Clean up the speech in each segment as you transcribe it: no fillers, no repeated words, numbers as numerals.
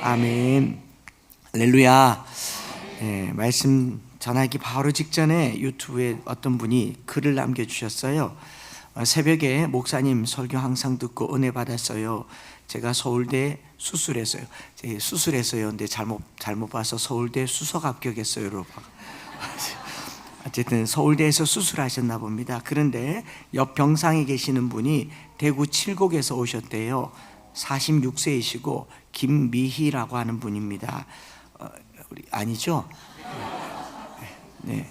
아멘. 할렐루야. 네, 말씀 전하기 바로 직전에 유튜브에 어떤 분이 글을 남겨주셨어요. 새벽에 목사님 설교 항상 듣고 은혜 받았어요. 제가 서울대 수술했어요. 근데 잘못 봐서 서울대 수석 합격했어요. 어쨌든 서울대에서 수술하셨나 봅니다. 그런데 옆 병상에 계시는 분이 대구 칠곡에서 오셨대요. 46세이시고 김미희라고 하는 분입니다. 아니죠? 네.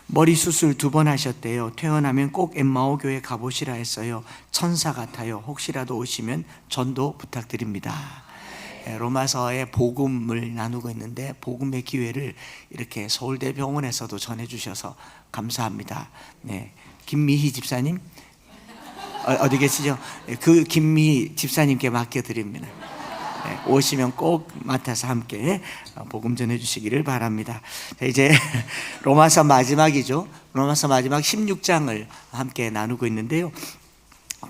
머리 수술 2번 하셨대요. 퇴원하면 꼭 엠마오 교회 가보시라 했어요. 천사 같아요. 혹시라도 오시면 전도 부탁드립니다. 로마서의 복음을 나누고 있는데 복음의 기회를 이렇게 서울대 병원에서도 전해주셔서 감사합니다. 네. 김미희 집사님 어디 계시죠? 그 김미희 집사님께 맡겨드립니다. 오시면 꼭 맡아서 함께 복음 전해주시기를 바랍니다. 자, 이제 로마서 마지막이죠. 로마서 마지막 16장을 함께 나누고 있는데요.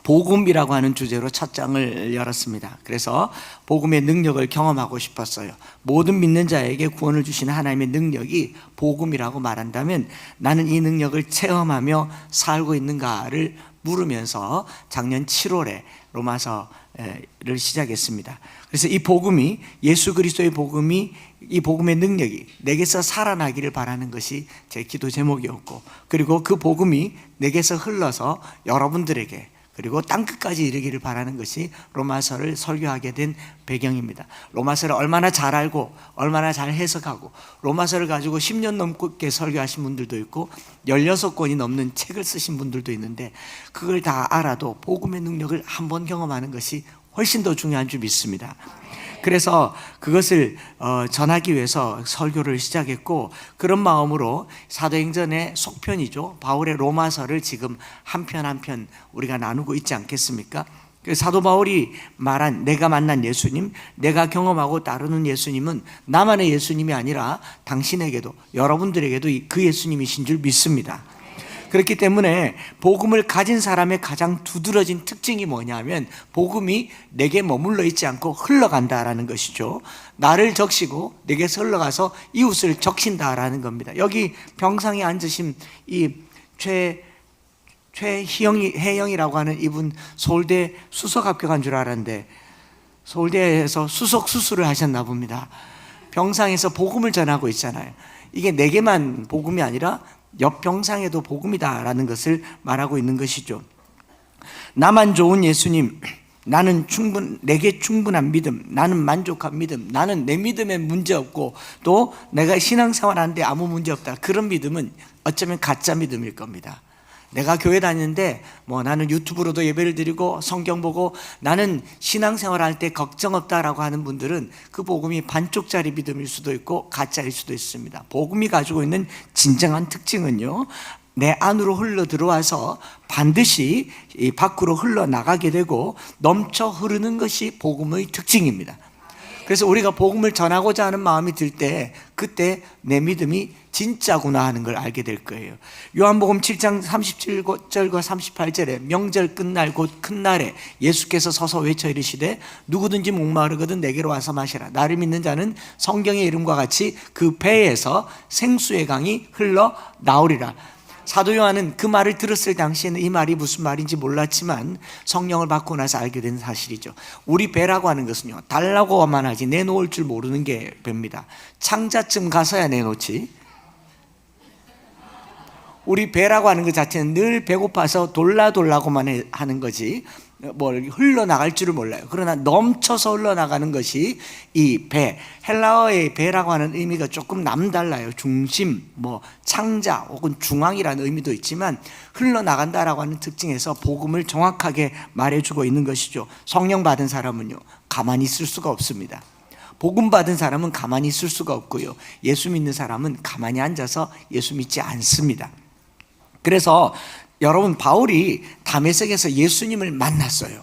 복음이라고 하는 주제로 첫 장을 열었습니다. 그래서 복음의 능력을 경험하고 싶었어요. 모든 믿는 자에게 구원을 주시는 하나님의 능력이 복음이라고 말한다면 나는 이 능력을 체험하며 살고 있는가를 물으면서 작년 7월에 로마서를 시작했습니다. 그래서 이 복음이, 예수 그리스도의 복음이, 이 복음의 능력이 내게서 살아나기를 바라는 것이 제 기도 제목이었고, 그리고 그 복음이 내게서 흘러서 여러분들에게 그리고 땅끝까지 이르기를 바라는 것이 로마서를 설교하게 된 배경입니다. 로마서를 얼마나 잘 알고 얼마나 잘 해석하고 로마서를 가지고 10년 넘게 설교하신 분들도 있고 16권이 넘는 책을 쓰신 분들도 있는데 그걸 다 알아도 복음의 능력을 한번 경험하는 것이 훨씬 더 중요한 줄 믿습니다. 그래서 그것을 전하기 위해서 설교를 시작했고, 그런 마음으로 사도행전의 속편이죠, 바울의 로마서를 지금 한 편 한 편 우리가 나누고 있지 않겠습니까? 사도 바울이 말한 내가 만난 예수님, 내가 경험하고 따르는 예수님은 나만의 예수님이 아니라 당신에게도, 여러분들에게도 그 예수님이신 줄 믿습니다. 그렇기 때문에 복음을 가진 사람의 가장 두드러진 특징이 뭐냐면 복음이 내게 머물러 있지 않고 흘러간다라는 것이죠. 나를 적시고 내게서 흘러가서 이웃을 적신다라는 겁니다. 여기 병상에 앉으신 이 최혜영이라고 하는 이분 서울대 수석 합격한 줄 알았는데 서울대에서 수석 수술을 하셨나 봅니다. 병상에서 복음을 전하고 있잖아요. 이게 내게만 복음이 아니라 옆 병상에도 복음이다라는 것을 말하고 있는 것이죠. 나만 좋은 예수님, 내게 충분한 믿음, 나는 만족한 믿음, 나는 내 믿음에 문제 없고 또 내가 신앙생활 하는데 아무 문제 없다, 그런 믿음은 어쩌면 가짜 믿음일 겁니다. 내가 교회 다니는데 나는 유튜브로도 예배를 드리고 성경 보고 나는 신앙생활 할 때 걱정 없다라고 하는 분들은 그 복음이 반쪽짜리 믿음일 수도 있고 가짜일 수도 있습니다. 복음이 가지고 있는 진정한 특징은요, 내 안으로 흘러 들어와서 반드시 밖으로 흘러나가게 되고 넘쳐 흐르는 것이 복음의 특징입니다. 그래서 우리가 복음을 전하고자 하는 마음이 들 때 그때 내 믿음이 진짜구나 하는 걸 알게 될 거예요. 요한복음 7장 37절과 38절에 명절 끝날 곧 큰 날에 예수께서 서서 외쳐 이르시되 누구든지 목마르거든 내게로 와서 마시라. 나를 믿는 자는 성경의 이름과 같이 그 배에서 생수의 강이 흘러 나오리라. 사도 요한은 그 말을 들었을 당시에는 이 말이 무슨 말인지 몰랐지만 성령을 받고 나서 알게 된 사실이죠. 우리 배라고 하는 것은요, 달라고만 하지 내놓을 줄 모르는 게 배입니다. 창자쯤 가서야 내놓지. 우리 배라고 하는 것 자체는 늘 배고파서 돌라고만 하는 거지 흘러나갈 줄을 몰라요. 그러나 넘쳐서 흘러나가는 것이 이 배, 헬라어의 배라고 하는 의미가 조금 남달라요. 중심, 창자 혹은 중앙이라는 의미도 있지만 흘러나간다라고 하는 특징에서 복음을 정확하게 말해주고 있는 것이죠. 성령 받은 사람은요, 가만히 있을 수가 없습니다. 복음 받은 사람은 가만히 있을 수가 없고요, 예수 믿는 사람은 가만히 앉아서 예수 믿지 않습니다. 그래서 여러분, 바울이 다메섹에서 예수님을 만났어요.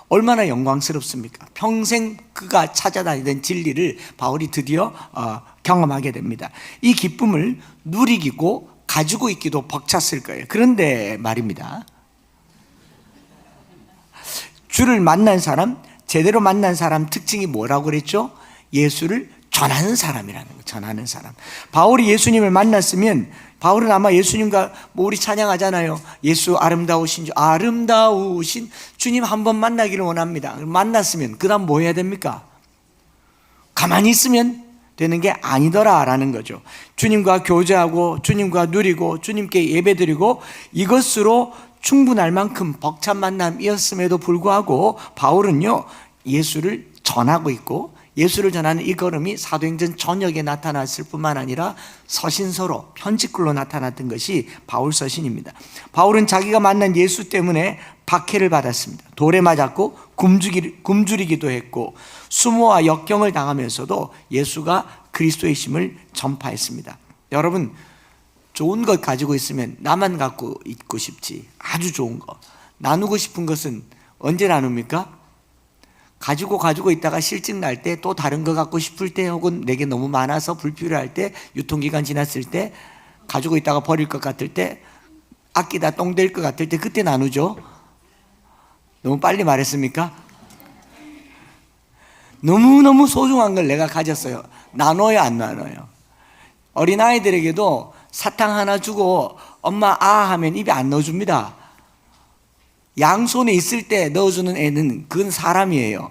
얼마나 영광스럽습니까? 평생 그가 찾아다니던 진리를 바울이 드디어 경험하게 됩니다. 이 기쁨을 누리고 가지고 있기도 벅찼을 거예요. 그런데 말입니다, 주를 만난 사람, 제대로 만난 사람 특징이 뭐라고 그랬죠? 예수를 전하는 사람이라는 거예요. 전하는 사람. 바울이 예수님을 만났으면 바울은 아마 예수님과 우리 찬양하잖아요. 예수 아름다우신 주, 아름다우신 주님 한번 만나기를 원합니다. 만났으면 그 다음 뭐 해야 됩니까? 가만히 있으면 되는 게 아니더라라는 거죠. 주님과 교제하고 주님과 누리고 주님께 예배드리고 이것으로 충분할 만큼 벅찬 만남이었음에도 불구하고 바울은요, 예수를 전하고 있고 예수를 전하는 이 걸음이 사도행전 전역에 나타났을 뿐만 아니라 서신서로 편지글로 나타났던 것이 바울 서신입니다. 바울은 자기가 만난 예수 때문에 박해를 받았습니다. 돌에 맞았고 굶주리기도 했고 수모와 역경을 당하면서도 예수가 그리스도이심을 전파했습니다. 여러분, 좋은 것 가지고 있으면 나만 갖고 있고 싶지. 아주 좋은 거 나누고 싶은 것은 언제 나눕니까? 가지고 있다가 실증 날 때, 또 다른 거 갖고 싶을 때, 혹은 내게 너무 많아서 불필요할 때, 유통기간 지났을 때, 가지고 있다가 버릴 것 같을 때, 아끼다 똥 될 것 같을 때, 그때 나누죠. 너무 빨리 말했습니까? 너무너무 소중한 걸 내가 가졌어요. 나눠요, 안 나눠요? 어린아이들에게도 사탕 하나 주고 엄마 아 하면 입에 안 넣어줍니다. 양손에 있을 때 넣어주는 애는 그건 사람이에요.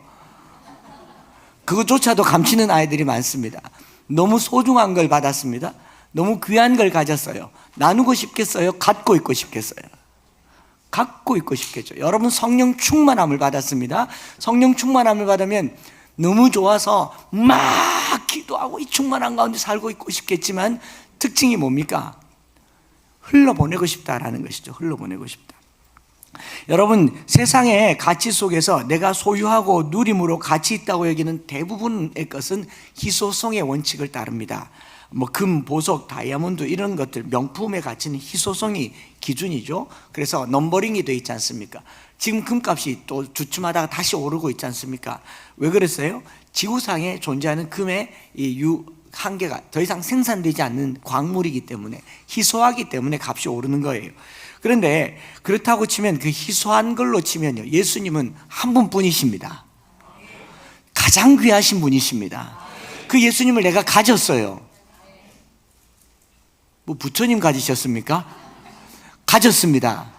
그것조차도 감추는 아이들이 많습니다. 너무 소중한 걸 받았습니다. 너무 귀한 걸 가졌어요. 나누고 싶겠어요? 갖고 있고 싶겠어요? 갖고 있고 싶겠죠. 여러분, 성령 충만함을 받았습니다. 성령 충만함을 받으면 너무 좋아서 막 기도하고 이 충만한 가운데 살고 있고 싶겠지만 특징이 뭡니까? 흘러보내고 싶다라는 것이죠. 흘러보내고 싶다. 여러분, 세상의 가치 속에서 내가 소유하고 누림으로 가치 있다고 여기는 대부분의 것은 희소성의 원칙을 따릅니다. 금, 보석, 다이아몬드 이런 것들, 명품의 가치는 희소성이 기준이죠. 그래서 넘버링이 되어 있지 않습니까? 지금 금값이 또 주춤하다가 다시 오르고 있지 않습니까? 왜 그랬어요? 지구상에 존재하는 금의 한계가 더 이상 생산되지 않는 광물이기 때문에, 희소하기 때문에 값이 오르는 거예요. 그런데 그렇다고 치면, 그 희소한 걸로 치면요, 예수님은 한 분뿐이십니다. 가장 귀하신 분이십니다. 그 예수님을 내가 가졌어요. 뭐 부처님 가지셨습니까? 가졌습니다.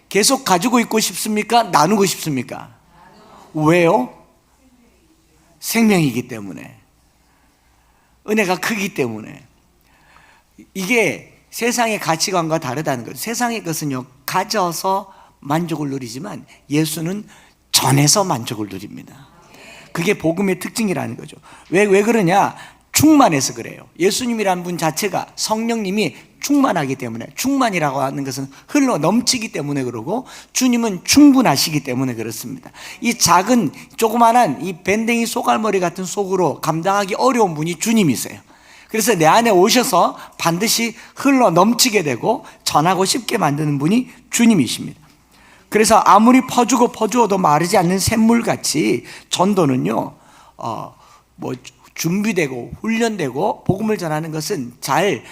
계속 가지고 있고 싶습니까? 나누고 싶습니까? 왜요? 생명이기 때문에, 은혜가 크기 때문에. 이게 세상의 가치관과 다르다는 거죠. 세상의 것은요, 가져서 만족을 누리지만 예수는 전해서 만족을 누립니다. 그게 복음의 특징이라는 거죠. 왜 그러냐? 충만해서 그래요. 예수님이라는 분 자체가 성령님이 충만하기 때문에, 충만이라고 하는 것은 흘러 넘치기 때문에 그러고, 주님은 충분하시기 때문에 그렇습니다. 이 작은 조그만한 이 밴댕이 소갈머리 같은 속으로 감당하기 어려운 분이 주님이세요. 그래서 내 안에 오셔서 반드시 흘러 넘치게 되고 전하고 싶게 만드는 분이 주님이십니다. 그래서 아무리 퍼주어도 마르지 않는 샘물같이 전도는요, 준비되고 훈련되고, 복음을 전하는 것은 잘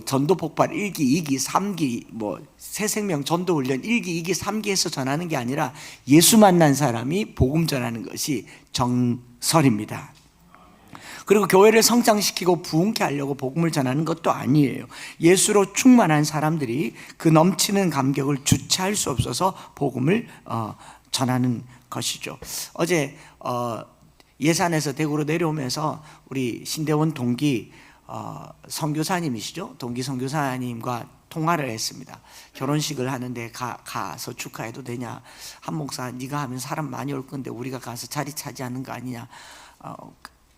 전도 폭발 1기, 2기, 3기, 새 생명 전도 훈련 1기, 2기, 3기에서 전하는 게 아니라 예수 만난 사람이 복음 전하는 것이 정설입니다. 그리고 교회를 성장시키고 부흥케 하려고 복음을 전하는 것도 아니에요. 예수로 충만한 사람들이 그 넘치는 감격을 주체할 수 없어서 복음을 전하는 것이죠. 어제 예산에서 대구로 내려오면서 우리 신대원 동기 선교사님이시죠. 동기 선교사님과 통화를 했습니다. 결혼식을 하는데 가서 축하해도 되냐? 한 목사, 네가 하면 사람 많이 올 건데 우리가 가서 자리 차지하는 거 아니냐?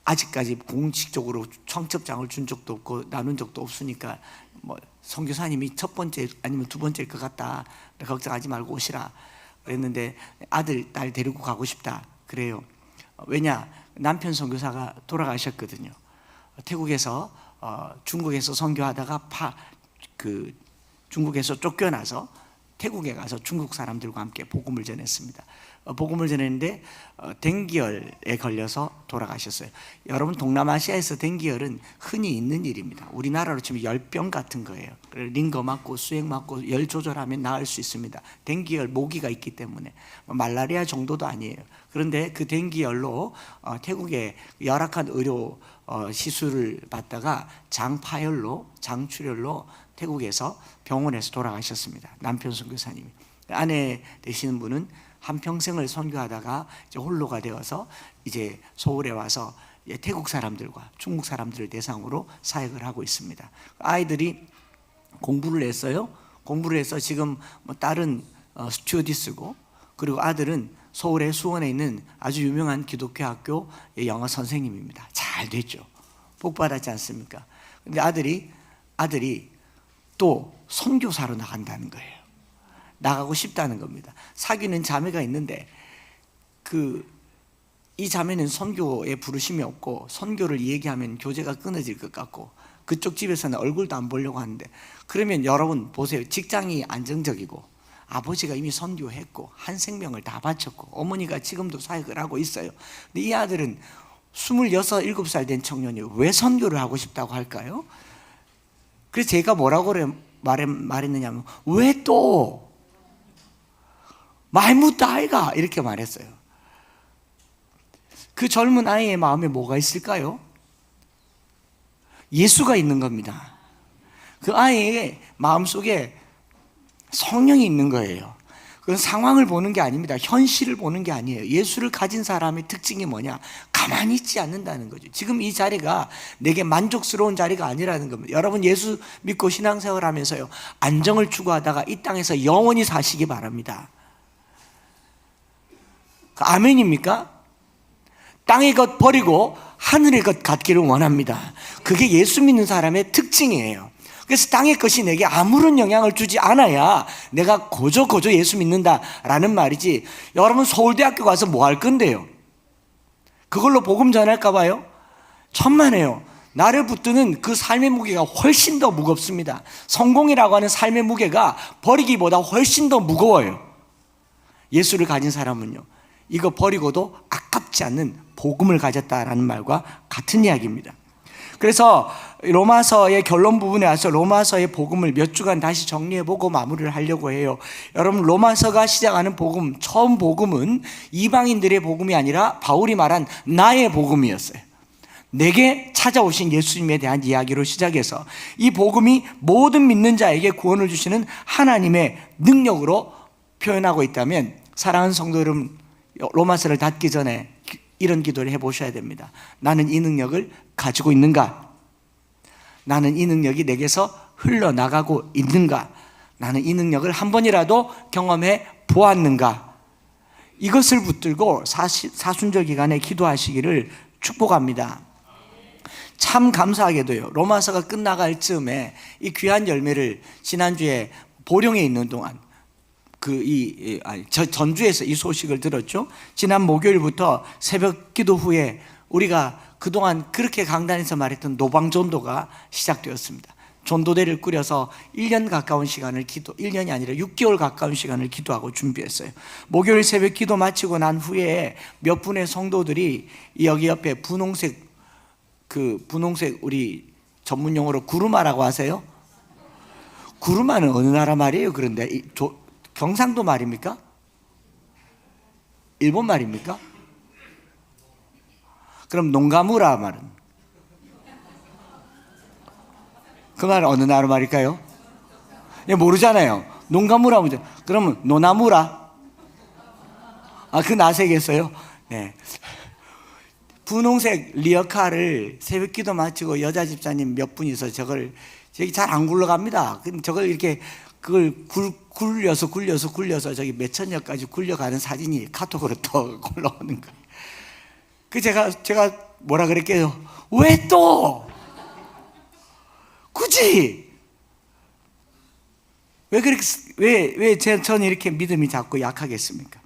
아직까지 공식적으로 청첩장을 준 적도 없고 나눈 적도 없으니까 선교사님이 첫 번째 아니면 두 번째일 것 같다. 걱정하지 말고 오시라 그랬는데, 아들, 딸 데리고 가고 싶다 그래요. 왜냐? 남편 선교사가 돌아가셨거든요. 태국에서 중국에서 선교하다가 중국에서 쫓겨나서 태국에 가서 중국 사람들과 함께 복음을 전했습니다. 복음을 전했는데 댕기열에 걸려서 돌아가셨어요. 여러분, 동남아시아에서 댕기열은 흔히 있는 일입니다. 우리나라로 치면 열병 같은 거예요. 링거 맞고 수액 맞고 열 조절하면 나을 수 있습니다. 댕기열 모기가 있기 때문에 말라리아 정도도 아니에요. 그런데 그 댕기열로 태국의 열악한 의료 시술을 받다가 장출혈로 태국에서 병원에서 돌아가셨습니다. 남편 선교사님이. 아내 되시는 분은 한평생을 선교하다가 이제 홀로가 되어서 이제 서울에 와서 태국 사람들과 중국 사람들을 대상으로 사역을 하고 있습니다. 아이들이 공부를 했어요. 공부를 해서 지금 딸은 스튜어디스고, 그리고 아들은 서울의 수원에 있는 아주 유명한 기독교 학교 영어 선생님입니다. 잘 됐죠. 복 받았지 않습니까? 근데 아들이 또 선교사로 나간다는 거예요. 나가고 싶다는 겁니다. 사귀는 자매가 있는데 이 자매는 선교에 부르심이 없고 선교를 얘기하면 교제가 끊어질 것 같고 그쪽 집에서는 얼굴도 안 보려고 하는데, 그러면 여러분 보세요. 직장이 안정적이고 아버지가 이미 선교했고 한 생명을 다 바쳤고 어머니가 지금도 사역을 하고 있어요. 근데 이 아들은 26, 7살 된 청년이 왜 선교를 하고 싶다고 할까요? 그래서 제가 뭐라고 말했느냐면, 왜 또 많이 묻다 아이가, 이렇게 말했어요. 그 젊은 아이의 마음에 뭐가 있을까요? 예수가 있는 겁니다. 그 아이의 마음속에 성령이 있는 거예요. 그건 상황을 보는 게 아닙니다. 현실을 보는 게 아니에요. 예수를 가진 사람의 특징이 뭐냐? 가만히 있지 않는다는 거죠. 지금 이 자리가 내게 만족스러운 자리가 아니라는 겁니다. 여러분, 예수 믿고 신앙생활 하면서요, 안정을 추구하다가 이 땅에서 영원히 사시기 바랍니다. 아멘입니까? 땅의 것 버리고 하늘의 것 갖기를 원합니다. 그게 예수 믿는 사람의 특징이에요. 그래서 땅의 것이 내게 아무런 영향을 주지 않아야 내가 고조 예수 믿는다라는 말이지. 여러분, 서울대학교 가서 뭐 할 건데요? 그걸로 복음 전할까 봐요? 천만에요. 나를 붙드는 그 삶의 무게가 훨씬 더 무겁습니다. 성공이라고 하는 삶의 무게가 버리기보다 훨씬 더 무거워요. 예수를 가진 사람은요, 이거 버리고도 아깝지 않는 복음을 가졌다라는 말과 같은 이야기입니다. 그래서 로마서의 결론 부분에 와서 로마서의 복음을 몇 주간 다시 정리해보고 마무리를 하려고 해요. 여러분, 로마서가 시작하는 복음, 처음 복음은 이방인들의 복음이 아니라 바울이 말한 나의 복음이었어요. 내게 찾아오신 예수님에 대한 이야기로 시작해서 이 복음이 모든 믿는 자에게 구원을 주시는 하나님의 능력으로 표현하고 있다면, 사랑하는 성도 여러분, 로마서를 닫기 전에 이런 기도를 해보셔야 됩니다. 나는 이 능력을 가지고 있는가? 나는 이 능력이 내게서 흘러나가고 있는가? 나는 이 능력을 한 번이라도 경험해 보았는가? 이것을 붙들고 사순절 기간에 기도하시기를 축복합니다. 참 감사하게도요, 로마서가 끝나갈 즈음에 이 귀한 열매를 지난주에 보령에 있는 동안 전주에서 이 소식을 들었죠. 지난 목요일부터 새벽 기도 후에 우리가 그동안 그렇게 강단에서 말했던 노방전도가 시작되었습니다. 전도대를 꾸려서 1년 가까운 시간을 1년이 아니라 6개월 가까운 시간을 기도하고 준비했어요. 목요일 새벽 기도 마치고 난 후에 몇 분의 성도들이 여기 옆에 분홍색 우리 전문 용어로 구루마라고 하세요? 구루마는 어느 나라 말이에요? 그런데 경상도 말입니까? 일본 말입니까? 그럼 농가무라 말은? 그 말은 어느 나라 말일까요? 모르잖아요. 농가무라 문제. 그러면 노나무라? 그 나색이었어요? 네. 분홍색 리어카를 새벽 기도 마치고 여자 집사님 몇 분이서 저기 잘 안 굴러갑니다. 저걸 이렇게 그걸 굴려서 저기 매천역까지 굴려가는 사진이 카톡으로 또 올라오는 거예요. 그 제가 뭐라 그랬게요? 왜 또? 굳이? 왜 그렇게, 저는 이렇게 믿음이 자꾸 약하겠습니까?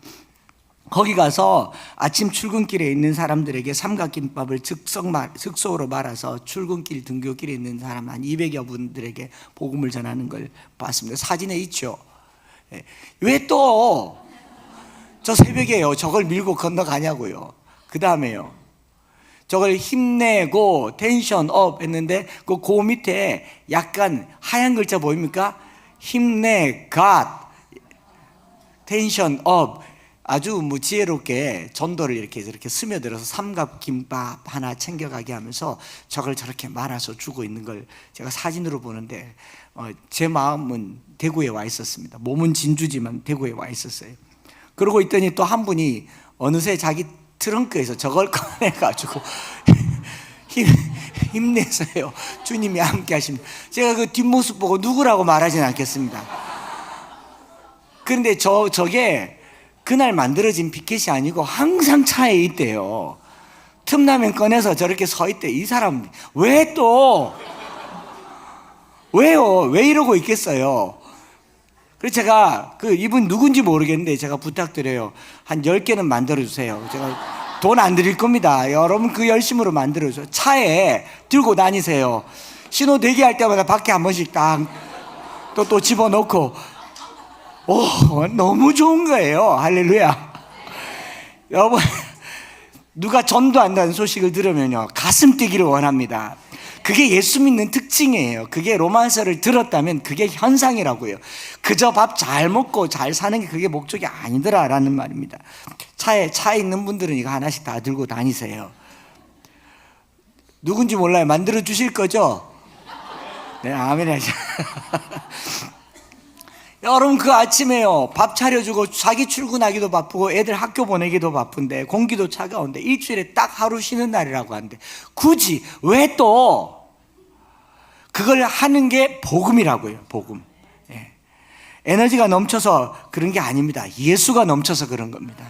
거기 가서 아침 출근길에 있는 사람들에게 삼각김밥을 즉석으로 말아서 출근길 등교길에 있는 사람 한 200여 분들에게 복음을 전하는 걸 봤습니다. 사진에 있죠. 왜 또 저 새벽에요 저걸 밀고 건너가냐고요. 그 다음에요 저걸 힘내고 텐션 업 했는데 그 밑에 약간 하얀 글자 보입니까? 힘내 God 텐션 업. 아주 지혜롭게 전도를 이렇게 스며들어서 삼각김밥 하나 챙겨가게 하면서 저걸 저렇게 말아서 주고 있는 걸 제가 사진으로 보는데 제 마음은 대구에 와 있었습니다. 몸은 진주지만 대구에 와 있었어요. 그러고 있더니 또 한 분이 어느새 자기 트렁크에서 저걸 꺼내가지고 힘내세요 주님이 함께 하십니다. 제가 그 뒷모습 보고 누구라고 말하지는 않겠습니다. 그런데 저게 그날 만들어진 피켓이 아니고 항상 차에 있대요. 틈나면 꺼내서 저렇게 서 있대. 이 사람 왜요? 왜 이러고 있겠어요? 그래서 제가 이분 누군지 모르겠는데 제가 부탁드려요. 한 10개는 만들어주세요. 제가 돈 안 드릴 겁니다. 여러분 그 열심으로 만들어주세요. 차에 들고 다니세요. 신호 대기할 때마다 밖에 한 번씩 또 집어넣고 너무 좋은 거예요. 할렐루야. 여러분 누가 전도한다는 소식을 들으면요 가슴 뛰기를 원합니다. 그게 예수 믿는 특징이에요. 그게 로마서를 들었다면 그게 현상이라고요. 그저 밥 잘 먹고 잘 사는 게 그게 목적이 아니더라라는 말입니다. 차에 있는 분들은 이거 하나씩 다 들고 다니세요. 누군지 몰라요. 만들어 주실 거죠? 네, 아멘 하죠. 여러분 그 아침에요 밥 차려주고 자기 출근하기도 바쁘고 애들 학교 보내기도 바쁜데 공기도 차가운데 일주일에 딱 하루 쉬는 날이라고 하는데 굳이 왜 또 그걸 하는 게 복음이라고요. 복음. 에너지가 넘쳐서 그런 게 아닙니다. 예수가 넘쳐서 그런 겁니다.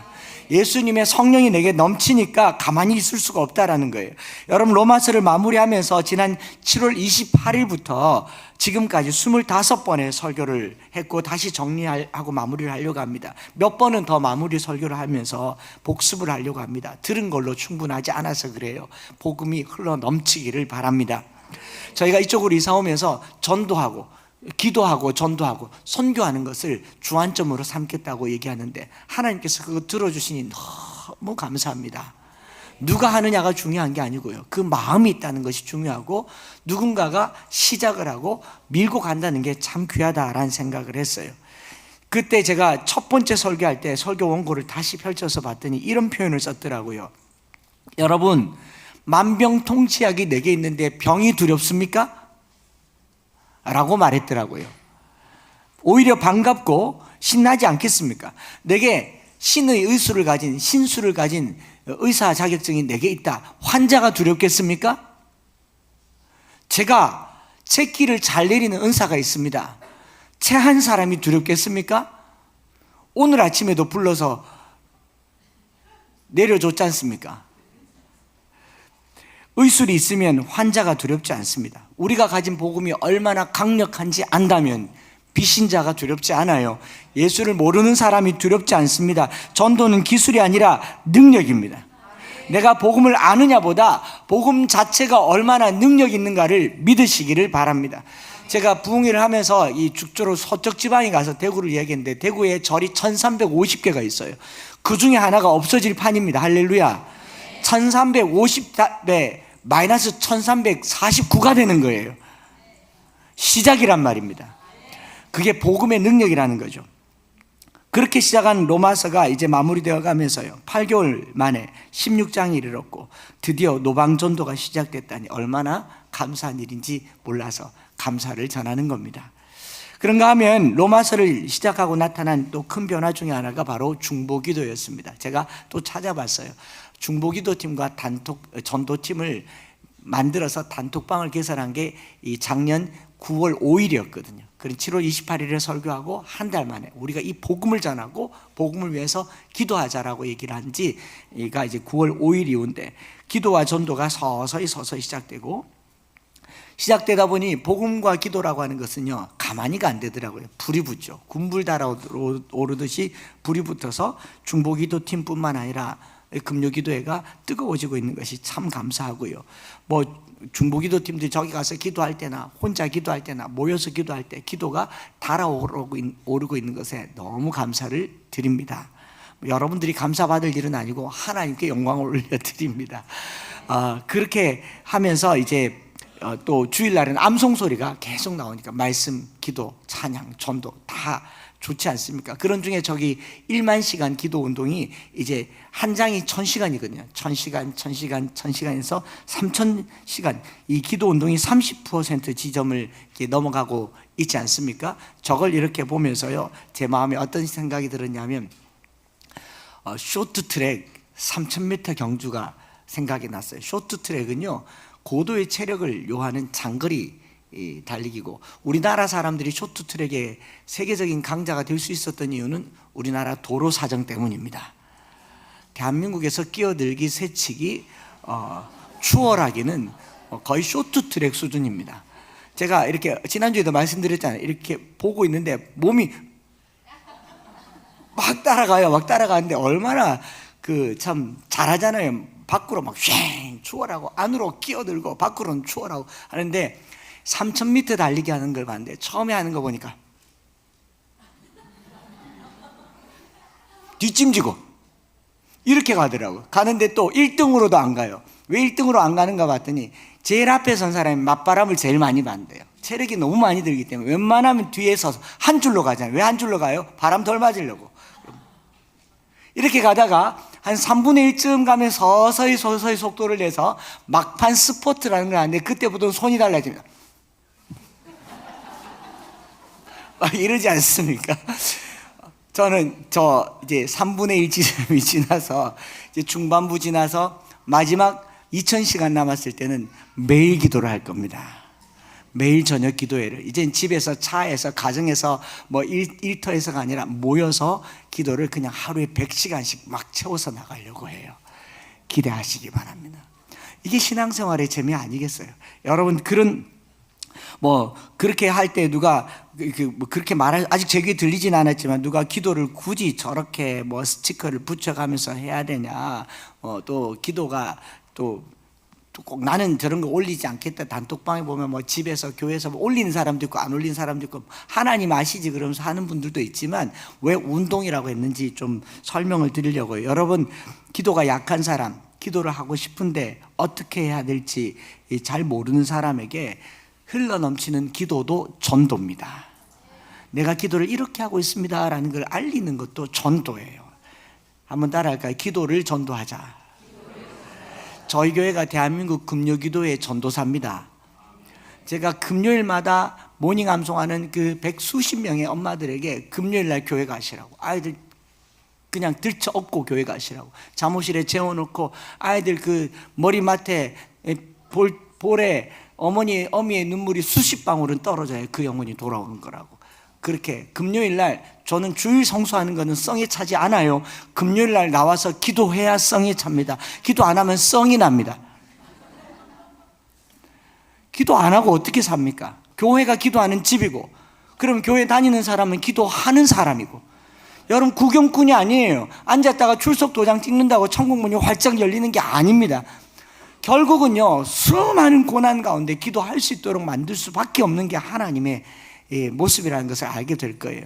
예수님의 성령이 내게 넘치니까 가만히 있을 수가 없다라는 거예요. 여러분 로마서를 마무리하면서 지난 7월 28일부터 지금까지 25번의 설교를 했고 다시 정리하고 마무리를 하려고 합니다. 몇 번은 더 마무리 설교를 하면서 복습을 하려고 합니다. 들은 걸로 충분하지 않아서 그래요. 복음이 흘러 넘치기를 바랍니다. 저희가 이쪽으로 이사 오면서 전도하고 기도하고 전도하고 선교하는 것을 주안점으로 삼겠다고 얘기하는데 하나님께서 그거 들어주시니 너무 감사합니다. 누가 하느냐가 중요한 게 아니고요 그 마음이 있다는 것이 중요하고 누군가가 시작을 하고 밀고 간다는 게 참 귀하다라는 생각을 했어요. 그때 제가 첫 번째 설교할 때 설교 원고를 다시 펼쳐서 봤더니 이런 표현을 썼더라고요. 여러분 만병통치약이 내게 있는데 병이 두렵습니까? 라고 말했더라고요. 오히려 반갑고 신나지 않겠습니까? 내게 신의 의수를 가진 신수를 가진 의사 자격증이 내게 있다. 환자가 두렵겠습니까? 제가 채기를 잘 내리는 은사가 있습니다. 채 한 사람이 두렵겠습니까? 오늘 아침에도 불러서 내려줬지 않습니까? 의술이 있으면 환자가 두렵지 않습니다. 우리가 가진 복음이 얼마나 강력한지 안다면 비신자가 두렵지 않아요. 예수를 모르는 사람이 두렵지 않습니다. 전도는 기술이 아니라 능력입니다. 내가 복음을 아느냐보다 복음 자체가 얼마나 능력 있는가를 믿으시기를 바랍니다. 제가 부흥회를 하면서 이 죽조로 서쪽 지방에 가서 대구를 얘기했는데 대구에 절이 1350개가 있어요. 그 중에 하나가 없어질 판입니다. 할렐루야. 1350배 마이너스 1349가 되는 거예요. 시작이란 말입니다. 그게 복음의 능력이라는 거죠. 그렇게 시작한 로마서가 이제 마무리되어 가면서요 8개월 만에 16장이 이르렀고 드디어 노방전도가 시작됐다니 얼마나 감사한 일인지 몰라서 감사를 전하는 겁니다. 그런가 하면 로마서를 시작하고 나타난 또 큰 변화 중에 하나가 바로 중보기도였습니다. 제가 또 찾아봤어요. 중보기도팀과 전도팀을 만들어서 단톡방을 개설한 게 이 작년 9월 5일이었거든요. 그리고 7월 28일에 설교하고 한 달 만에 우리가 이 복음을 전하고 복음을 위해서 기도하자라고 얘기를 한 지가 이제 9월 5일 이후인데 기도와 전도가 서서히 시작되다 보니 복음과 기도라고 하는 것은요 가만히가 안 되더라고요. 불이 붙죠. 군불 달아오르듯이 불이 붙어서 중보기도팀뿐만 아니라 금요기도회가 뜨거워지고 있는 것이 참 감사하고요. 뭐 중보기도팀들이 저기 가서 기도할 때나 혼자 기도할 때나 모여서 기도할 때 기도가 달아오르고 있는 것에 너무 감사를 드립니다. 여러분들이 감사받을 일은 아니고 하나님께 영광을 올려드립니다. 그렇게 하면서 이제 또 주일날에는 암송소리가 계속 나오니까 말씀, 기도, 찬양, 전도 다 좋지 않습니까? 그런 중에 저기 1만 시간 기도 운동이 이제 한 장이 1000시간이거든요. 1000시간에서 3000시간. 이 기도 운동이 30% 지점을 넘어가고 있지 않습니까? 저걸 이렇게 보면서요, 제 마음에 어떤 생각이 들었냐면, 쇼트트랙 3000m 경주가 생각이 났어요. 쇼트트랙은요, 고도의 체력을 요하는 장거리 달리기고, 우리나라 사람들이 쇼트트랙의 세계적인 강자가 될 수 있었던 이유는 우리나라 도로 사정 때문입니다. 대한민국에서 끼어들기, 새치기, 추월하기는 거의 쇼트트랙 수준입니다. 제가 이렇게 지난주에도 말씀드렸잖아요. 이렇게 보고 있는데 몸이 막 따라가요. 막 따라가는데 얼마나 참 잘하잖아요. 밖으로 막 쉥 추월하고 안으로 끼어들고 밖으로는 추월하고 하는데, 3000m 달리기 하는 걸 봤는데 처음에 하는 거 보니까 뒷짐지고 이렇게 가더라고요. 가는데 또 1등으로도 안 가요. 왜 1등으로 안 가는가 봤더니 제일 앞에 선 사람이 맞바람을 제일 많이 받는데요. 체력이 너무 많이 들기 때문에 웬만하면 뒤에 서서 한 줄로 가잖아요. 왜 한 줄로 가요? 바람 덜 맞으려고. 이렇게 가다가 한 3분의 1쯤 가면 서서히 속도를 내서 막판 스포트라는 걸 하는데, 그때부터 손이 달라집니다. 이러지 않습니까? 저는 이제 3분의 1 지점이 지나서 이제 중반부 지나서 마지막 2000시간 남았을 때는 매일 기도를 할 겁니다. 매일 저녁 기도회를 이젠 집에서, 차에서, 가정에서 뭐 일터에서가 아니라 모여서 기도를 그냥 하루에 100시간씩 막 채워서 나가려고 해요. 기대하시기 바랍니다. 이게 신앙생활의 재미 아니겠어요? 여러분, 그렇게 할 때 누가 그렇게 아직 제 귀에 들리진 않았지만, 누가 기도를 굳이 저렇게 스티커를 붙여가면서 해야 되냐, 또 기도가 또 꼭 나는 저런 거 올리지 않겠다, 단톡방에 보면 집에서 교회에서 올리는 사람도 있고 안 올리는 사람도 있고, 하나님 아시지 그러면서 하는 분들도 있지만, 왜 운동이라고 했는지 좀 설명을 드리려고요. 여러분, 기도가 약한 사람, 기도를 하고 싶은데 어떻게 해야 될지 잘 모르는 사람에게 흘러넘치는 기도도 전도입니다. 내가 기도를 이렇게 하고 있습니다 라는 걸 알리는 것도 전도예요. 한번 따라할까요? 기도를 전도하자. 저희 교회가 대한민국 금요기도회 전도사입니다. 제가 금요일마다 모닝 암송하는 그 100수십 명의 엄마들에게 금요일날 교회 가시라고, 아이들 그냥 들쳐업고 교회 가시라고, 잠옷실에 재워놓고 아이들 그 머리맡에 볼에 어미의 눈물이 수십 방울은 떨어져야 그 영혼이 돌아오는 거라고. 그렇게 금요일날 저는 주일 성수하는 거는 성에 차지 않아요. 금요일날 나와서 기도해야 성에 찹니다. 기도 안 하면 성이 납니다. 기도 안 하고 어떻게 삽니까? 교회가 기도하는 집이고, 그럼 교회 다니는 사람은 기도하는 사람이고. 여러분, 구경꾼이 아니에요. 앉았다가 출석 도장 찍는다고 천국문이 활짝 열리는 게 아닙니다. 결국은요, 수많은 고난 가운데 기도할 수 있도록 만들 수밖에 없는 게 하나님의 모습이라는 것을 알게 될 거예요.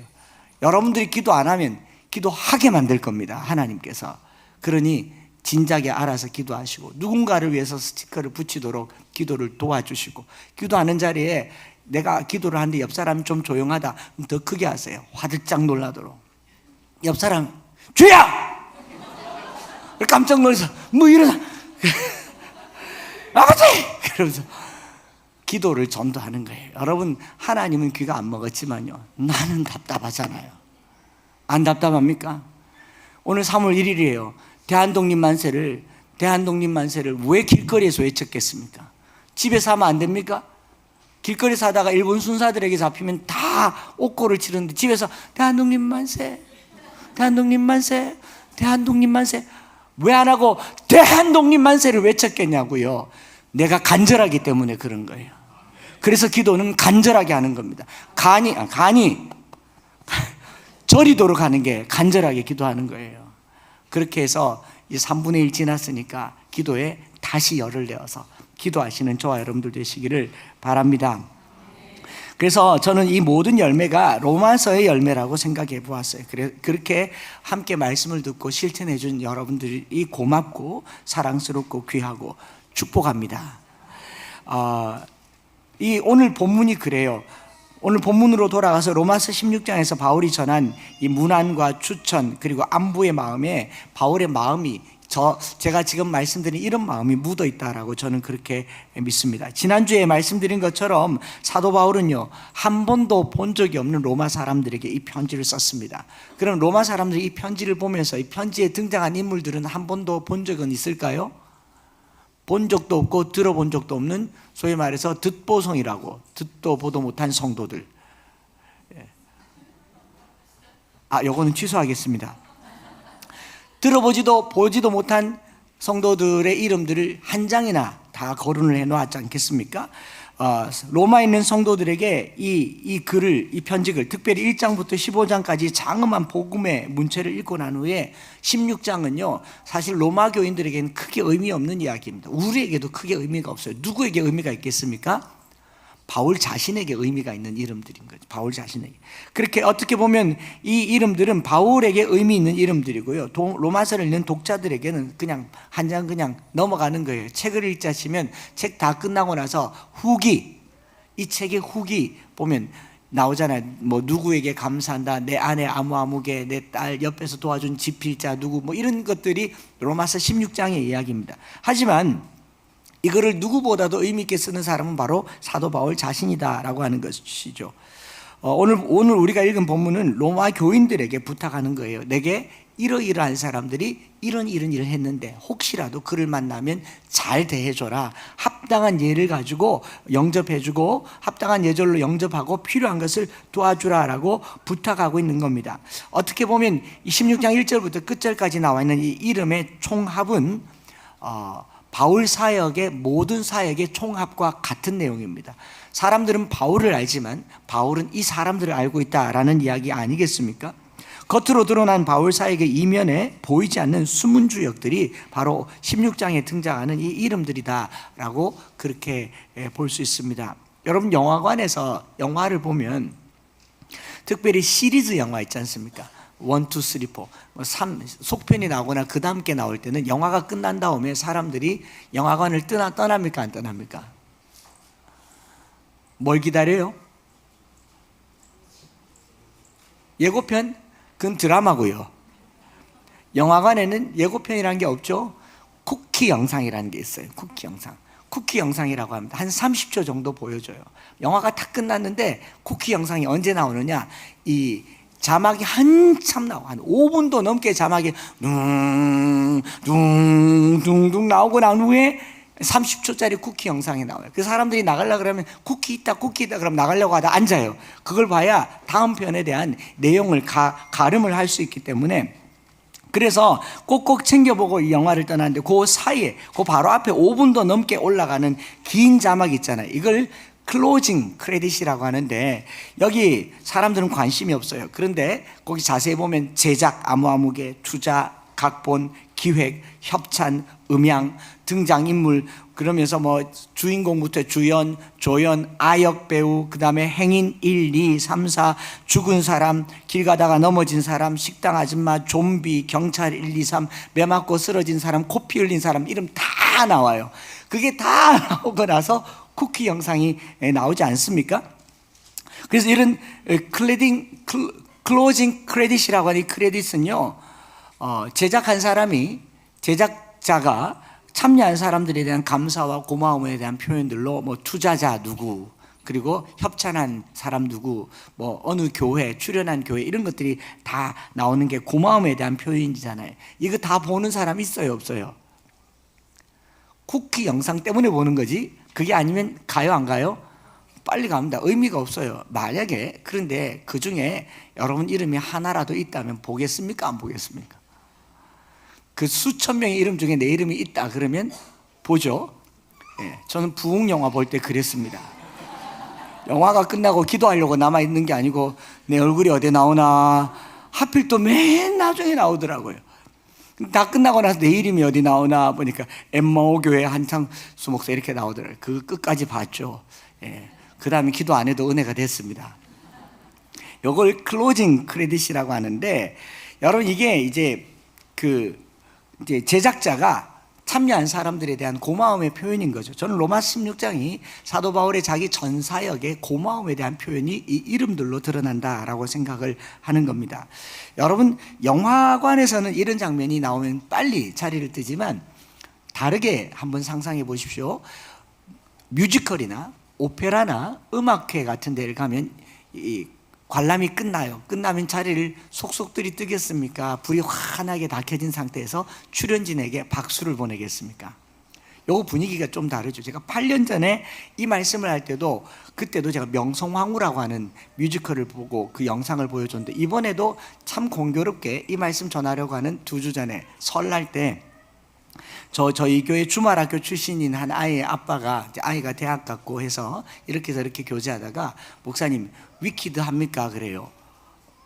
여러분들이 기도 안 하면 기도하게 만들 겁니다, 하나님께서. 그러니 진작에 알아서 기도하시고, 누군가를 위해서 스티커를 붙이도록 기도를 도와주시고, 기도하는 자리에 내가 기도를 하는데 옆 사람이 좀 조용하다, 더 크게 하세요. 화들짝 놀라도록. 옆 사람, 주야! 깜짝 놀라서 이러나 아버지! 그러면서 기도를 전도하는 거예요. 여러분, 하나님은 귀가 안 먹었지만요, 나는 답답하잖아요. 안 답답합니까? 오늘 3월 1일이에요. 대한독립 만세를 왜 길거리에서 외쳤겠습니까? 집에서 하면 안 됩니까? 길거리에서 하다가 일본 순사들에게 잡히면 다 옥고를 치르는데, 집에서 대한독립 만세, 대한독립 만세, 대한독립 만세, 왜 안 하고 대한독립 만세를 외쳤겠냐고요? 내가 간절하기 때문에 그런 거예요. 그래서 기도는 간절하게 하는 겁니다. 간이 저리도록 하는 게 간절하게 기도하는 거예요. 그렇게 해서 이 3분의 1 지났으니까 기도에 다시 열을 내어서 기도하시는 저와 여러분들 되시기를 바랍니다. 그래서 저는 이 모든 열매가 로마서의 열매라고 생각해 보았어요. 그렇게 함께 말씀을 듣고 실천해 준 여러분들이 고맙고 사랑스럽고 귀하고 축복합니다. 이 오늘 본문이 그래요. 오늘 본문으로 돌아가서 로마서 16장에서 바울이 전한 이 문안과 추천 그리고 안부의 마음에 바울의 마음이 제가 지금 말씀드린 이런 마음이 묻어 있다라고 저는 그렇게 믿습니다. 지난주에 말씀드린 것처럼 사도 바울은요, 한 번도 본 적이 없는 로마 사람들에게 이 편지를 썼습니다. 그럼 로마 사람들이 이 편지를 보면서 이 편지에 등장한 인물들은 한 번도 본 적은 있을까요? 본 적도 없고 들어본 적도 없는, 소위 말해서 듣보성이라고, 듣도 보도 못한 성도들. 요거는 취소하겠습니다. 들어보지도 보지도 못한 성도들의 이름들을 한 장이나 다 거론을 해놓았지 않겠습니까? 로마에 있는 성도들에게 이 글을, 이 편지글, 특별히 1장부터 15장까지 장엄한 복음의 문체를 읽고 난 후에 16장은요, 사실 로마 교인들에게는 크게 의미 없는 이야기입니다. 우리에게도 크게 의미가 없어요. 누구에게 의미가 있겠습니까? 바울 자신에게 의미가 있는 이름들인 거죠. 바울 자신에게. 그렇게 어떻게 보면 이 이름들은 바울에게 의미 있는 이름들이고요, 로마서를 읽는 독자들에게는 그냥 한 장 그냥 넘어가는 거예요. 책을 읽자 치면 책 다 끝나고 나서 후기, 이 책의 후기 보면 나오잖아요. 뭐 누구에게 감사한다, 내 아내 아무아무개, 내 딸 옆에서 도와준 지필자 누구, 뭐 이런 것들이 로마서 16장의 이야기입니다. 하지만 이거를 누구보다도 의미 있게 쓰는 사람은 바로 사도 바울 자신이다라고 하는 것이죠. 오늘 우리가 읽은 본문은 로마 교인들에게 부탁하는 거예요. 내게 이러이러한 사람들이 이런 일을 했는데 혹시라도 그를 만나면 잘 대해줘라. 합당한 예를 가지고 영접해주고 합당한 예절로 영접하고 필요한 것을 도와주라라고 부탁하고 있는 겁니다. 어떻게 보면 16장 1절부터 끝절까지 나와 있는 이 이름의 총합은 바울 사역의 모든 사역의 총합과 같은 내용입니다. 사람들은 바울을 알지만 바울은 이 사람들을 알고 있다라는 이야기 아니겠습니까? 겉으로 드러난 바울 사역의 이면에 보이지 않는 숨은 주역들이 바로 16장에 등장하는 이 이름들이다라고 그렇게 볼 수 있습니다. 여러분, 영화관에서 영화를 보면 특별히 시리즈 영화 있지 않습니까? 1, 2, 3, 4 속편이 나오거나 그 다음 게 나올 때는 영화가 끝난 다음에 사람들이 영화관을 떠납니까 안 떠납니까? 뭘 기다려요? 예고편? 그건 드라마고요. 영화관에는 예고편이라는 게 없죠. 쿠키 영상이라는 게 있어요. 쿠키 영상이라고 합니다. 한 30초 정도 보여줘요. 영화가 다 끝났는데 쿠키 영상이 언제 나오느냐, 이 자막이 한참 나와. 한 5분도 넘게 자막이 둥둥둥 나오고 난 후에 30초짜리 쿠키 영상이 나와요. 그 사람들이 나가려고 그러면 쿠키 있다 그럼 나가려고 하다 앉아요. 그걸 봐야 다음 편에 대한 내용을 가름을 할 수 있기 때문에, 그래서 꼭꼭 챙겨보고 이 영화를 떠났는데 그 사이에, 그 바로 앞에 5분도 넘게 올라가는 긴 자막 있잖아요. 이걸 클로징 크레딧이라고 하는데, 여기 사람들은 관심이 없어요. 그런데 거기 자세히 보면 제작, 아무아무개, 투자, 각본, 기획, 협찬, 음향, 등장인물, 그러면서 뭐 주인공부터 주연, 조연, 아역 배우, 그 다음에 행인 1, 2, 3, 4, 죽은 사람, 길 가다가 넘어진 사람, 식당 아줌마, 좀비, 경찰 1, 2, 3, 매 맞고 쓰러진 사람, 코피 흘린 사람 이름 다 나와요. 그게 다 나오고 나서 쿠키 영상이 나오지 않습니까? 그래서 이런 클로징 크레딧이라고 하는 이 크레딧은요, 제작자가 참여한 사람들에 대한 감사와 고마움에 대한 표현들로, 뭐 투자자 누구, 그리고 협찬한 사람 누구, 뭐 어느 교회, 출연한 교회, 이런 것들이 다 나오는 게 고마움에 대한 표현이잖아요. 이거 다 보는 사람 있어요, 없어요? 쿠키 영상 때문에 보는 거지, 그게 아니면 가요, 안 가요? 빨리 갑니다. 의미가 없어요. 만약에, 그런데 그 중에 여러분 이름이 하나라도 있다면 보겠습니까, 안 보겠습니까? 그 수천 명의 이름 중에 내 이름이 있다 그러면 보죠. 저는 부흥 영화 볼 때 그랬습니다. 영화가 끝나고 기도하려고 남아있는 게 아니고 내 얼굴이 어디 나오나, 하필 또 맨 나중에 나오더라고요. 다 끝나고 나서 내 이름이 어디 나오나 보니까 엠마오 교회 한창수 목사 이렇게 나오더라고요. 그 끝까지 봤죠. 예. 그 다음에 기도 안 해도 은혜가 됐습니다. 요걸 클로징 크레딧이라고 하는데, 여러분 이게 이제 이제 제작자가 참여한 사람들에 대한 고마움의 표현인 거죠. 저는 로마 16장이 사도 바울의 자기 전 사역의 고마움에 대한 표현이 이 이름들로 드러난다라고 생각을 하는 겁니다. 여러분 영화관에서는 이런 장면이 나오면 빨리 자리를 뜨지만, 다르게 한번 상상해 보십시오. 뮤지컬이나 오페라나 음악회 같은 데를 가면 이 관람이 끝나요. 끝나면 자리를 속속들이 뜨겠습니까? 불이 환하게 다 켜진 상태에서 출연진에게 박수를 보내겠습니까? 요 분위기가 좀 다르죠. 제가 8년 전에 이 말씀을 할 때도, 그때도 제가 명성황후라고 하는 뮤지컬을 보고 그 영상을 보여줬는데, 이번에도 참 공교롭게 이 말씀 전하려고 하는 2주 전에 설날 때 저희 교회 주말학교 출신인 한 아이의 아빠가, 아이가 대학 갔고 해서 이렇게 저렇게 교제하다가, 목사님 위키드 합니까? 그래요.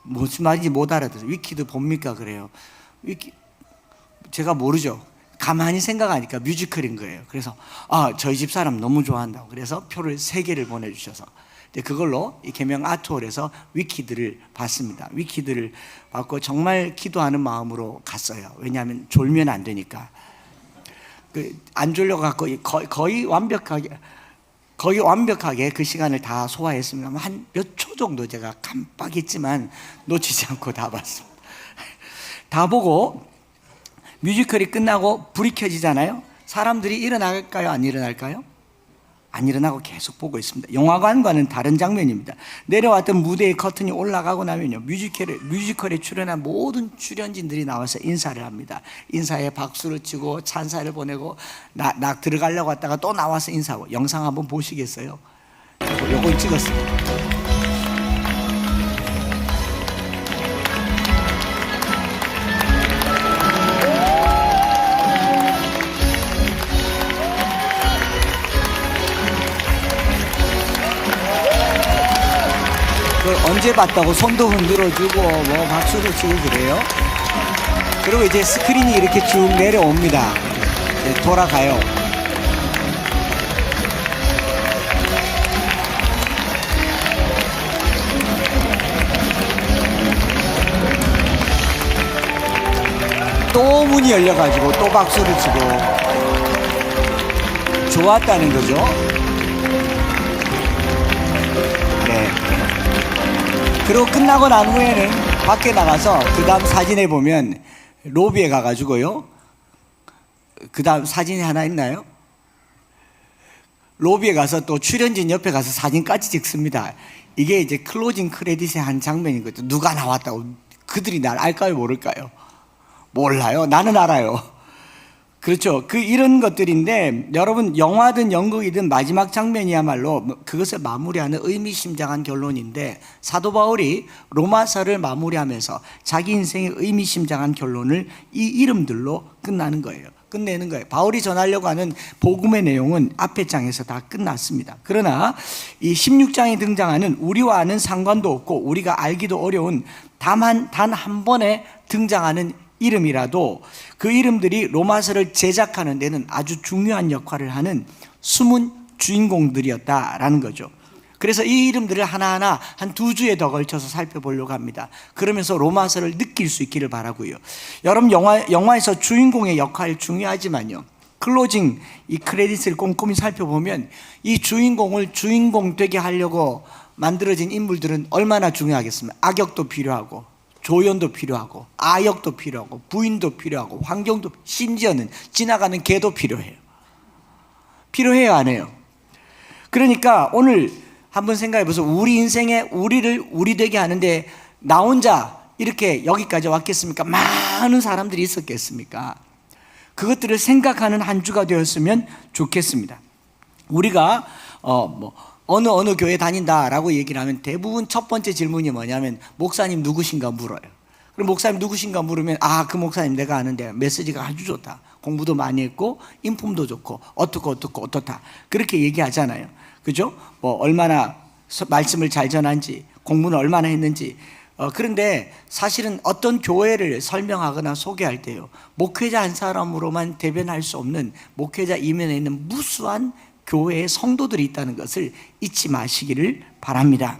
무슨 말인지 못 알아들어요. 위키드 봅니까? 그래요. 제가 모르죠. 가만히 생각하니까 뮤지컬인 거예요. 그래서 저희 집 사람 너무 좋아한다고, 그래서 표를 3개를 보내주셔서 그걸로 이 계명 아트홀에서 위키드를 봤습니다. 위키드를 봤고 정말 기도하는 마음으로 갔어요. 왜냐하면 졸면 안 되니까. 안 졸려갖고 거의 완벽하게 그 시간을 다 소화했습니다. 한 몇 초 정도 제가 깜빡했지만 놓치지 않고 다 봤습니다. 다 보고 뮤지컬이 끝나고 불이 켜지잖아요. 사람들이 일어날까요? 안 일어날까요? 안 일어나고 계속 보고 있습니다. 영화관과는 다른 장면입니다. 내려왔던 무대의 커튼이 올라가고 나면요, 뮤지컬에 출연한 모든 출연진들이 나와서 인사를 합니다. 인사에 박수를 치고 찬사를 보내고, 나 들어가려고 했다가 또 나와서 인사하고. 영상 한번 보시겠어요? 요걸 찍었습니다. 언제 봤다고 손도 흔들어주고 뭐 박수도 치고 그래요. 그리고 이제 스크린이 이렇게 쭉 내려옵니다. 돌아가요. 또 문이 열려가지고 또 박수를 치고 좋았다는 거죠. 그리고 끝나고 난 후에는 밖에 나가서 그 다음 사진에 보면 로비에 가가지고요, 그 다음 사진이 하나 있나요? 로비에 가서 또 출연진 옆에 가서 사진까지 찍습니다. 이게 이제 클로징 크레딧의 한 장면인 거죠. 누가 나왔다고. 그들이 날 알까요? 모를까요? 몰라요. 나는 알아요. 그렇죠. 이런 것들인데, 여러분 영화든 연극이든 마지막 장면이야말로 그것을 마무리하는 의미심장한 결론인데, 사도 바울이 로마서를 마무리하면서 자기 인생의 의미심장한 결론을 이 이름들로 끝내는 거예요. 바울이 전하려고 하는 복음의 내용은 앞에 장에서 다 끝났습니다. 그러나 이 16장에 등장하는 우리와는 상관도 없고 우리가 알기도 어려운 단 한 번에 등장하는 이름이라도, 그 이름들이 로마서를 제작하는 데는 아주 중요한 역할을 하는 숨은 주인공들이었다라는 거죠. 그래서 이 이름들을 하나하나 한 2주에 더 걸쳐서 살펴보려고 합니다. 그러면서 로마서를 느낄 수 있기를 바라고요. 여러분 영화에서 주인공의 역할 중요하지만요, 클로징 이 크레딧을 꼼꼼히 살펴보면 이 주인공을 주인공 되게 하려고 만들어진 인물들은 얼마나 중요하겠습니까? 악역도 필요하고, 조연도 필요하고, 아역도 필요하고, 부인도 필요하고, 환경도, 심지어는 지나가는 개도 필요해요. 필요해요, 안 해요? 그러니까 오늘 한번 생각해 보세요. 우리 인생에 우리를 우리 되게 하는데 나 혼자 이렇게 여기까지 왔겠습니까? 많은 사람들이 있었겠습니까? 그것들을 생각하는 한 주가 되었으면 좋겠습니다. 우리가 어느 교회 다닌다라고 얘기를 하면 대부분 첫 번째 질문이 뭐냐면, 목사님 누구신가 물어요. 그럼 목사님 누구신가 물으면, 그 목사님 내가 아는데 메시지가 아주 좋다, 공부도 많이 했고 인품도 좋고 어떻다, 그렇게 얘기하잖아요. 그죠? 얼마나 말씀을 잘 전한지, 공부는 얼마나 했는지, 그런데 사실은 어떤 교회를 설명하거나 소개할 때요, 목회자 한 사람으로만 대변할 수 없는 목회자 이면에 있는 무수한 교회의 성도들이 있다는 것을 잊지 마시기를 바랍니다.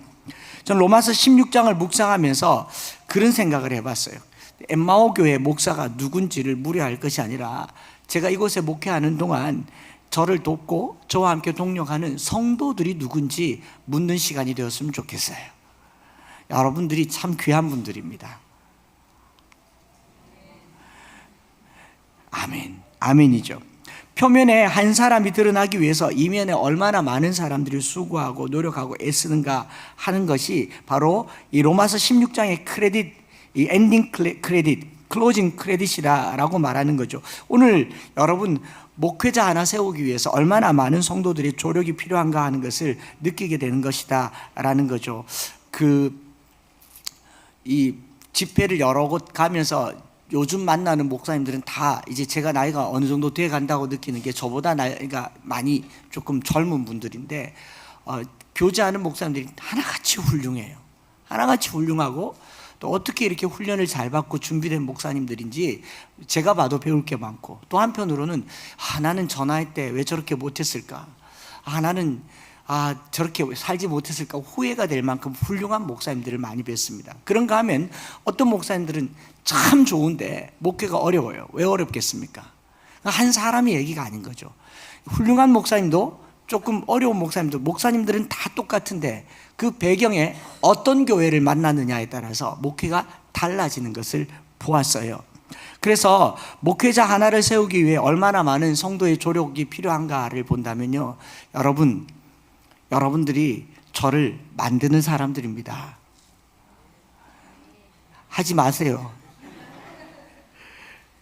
저는 로마서 16장을 묵상하면서 그런 생각을 해봤어요. 엠마오 교회 목사가 누군지를 물어할 것이 아니라 제가 이곳에 목회하는 동안 저를 돕고 저와 함께 동력하는 성도들이 누군지 묻는 시간이 되었으면 좋겠어요. 여러분들이 참 귀한 분들입니다. 아멘, 아멘이죠. 표면에 한 사람이 드러나기 위해서 이면에 얼마나 많은 사람들이 수고하고 노력하고 애쓰는가 하는 것이 바로 이 로마서 16장의 크레딧, 이 엔딩 크레딧, 클로징 크레딧이라고 말하는 거죠. 오늘 여러분 목회자 하나 세우기 위해서 얼마나 많은 성도들의 조력이 필요한가 하는 것을 느끼게 되는 것이다 라는 거죠. 이 집회를 여러 곳 가면서 요즘 만나는 목사님들은 다 이제 제가 나이가 어느 정도 돼 간다고 느끼는 게 저보다 나이가 많이 조금 젊은 분들인데, 교제하는 목사님들이 하나같이 훌륭해요. 하나같이 훌륭하고 또 어떻게 이렇게 훈련을 잘 받고 준비된 목사님들인지 제가 봐도 배울 게 많고, 또 한편으로는 나는 저 나이 때 왜 저렇게 못했을까, 나는 저렇게 살지 못했을까 후회가 될 만큼 훌륭한 목사님들을 많이 뵀습니다. 그런가 하면 어떤 목사님들은 참 좋은데 목회가 어려워요. 왜 어렵겠습니까? 한 사람의 얘기가 아닌 거죠. 훌륭한 목사님도 조금 어려운 목사님도, 목사님들은 다 똑같은데 그 배경에 어떤 교회를 만났느냐에 따라서 목회가 달라지는 것을 보았어요. 그래서 목회자 하나를 세우기 위해 얼마나 많은 성도의 조력이 필요한가를 본다면요, 여러분들이 저를 만드는 사람들입니다. 하지 마세요.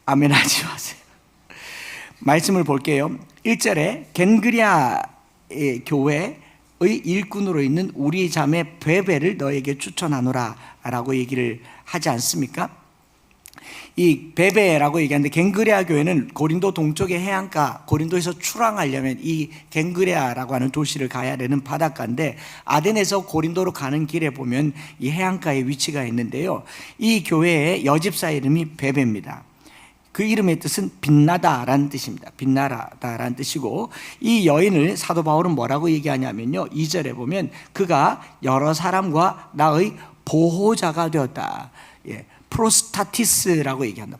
아멘 하지 마세요. 말씀을 볼게요. 1절에 겐그리아의 교회의 일꾼으로 있는 우리 자매 베베를 너에게 추천하노라 라고 얘기를 하지 않습니까? 이 베베라고 얘기하는데, 겐그레아 교회는 고린도 동쪽의 해안가, 고린도에서 출항하려면 이 겐그레아라고 하는 도시를 가야 되는 바닷가인데, 아덴에서 고린도로 가는 길에 보면 이 해안가에 위치가 있는데요, 이 교회의 여집사 이름이 베베입니다. 그 이름의 뜻은 빛나다라는 뜻입니다. 빛나다라는 뜻이고, 이 여인을 사도 바울은 뭐라고 얘기하냐면요, 2절에 보면 그가 여러 사람과 나의 보호자가 되었다. 프로스타티스라고 얘기한다.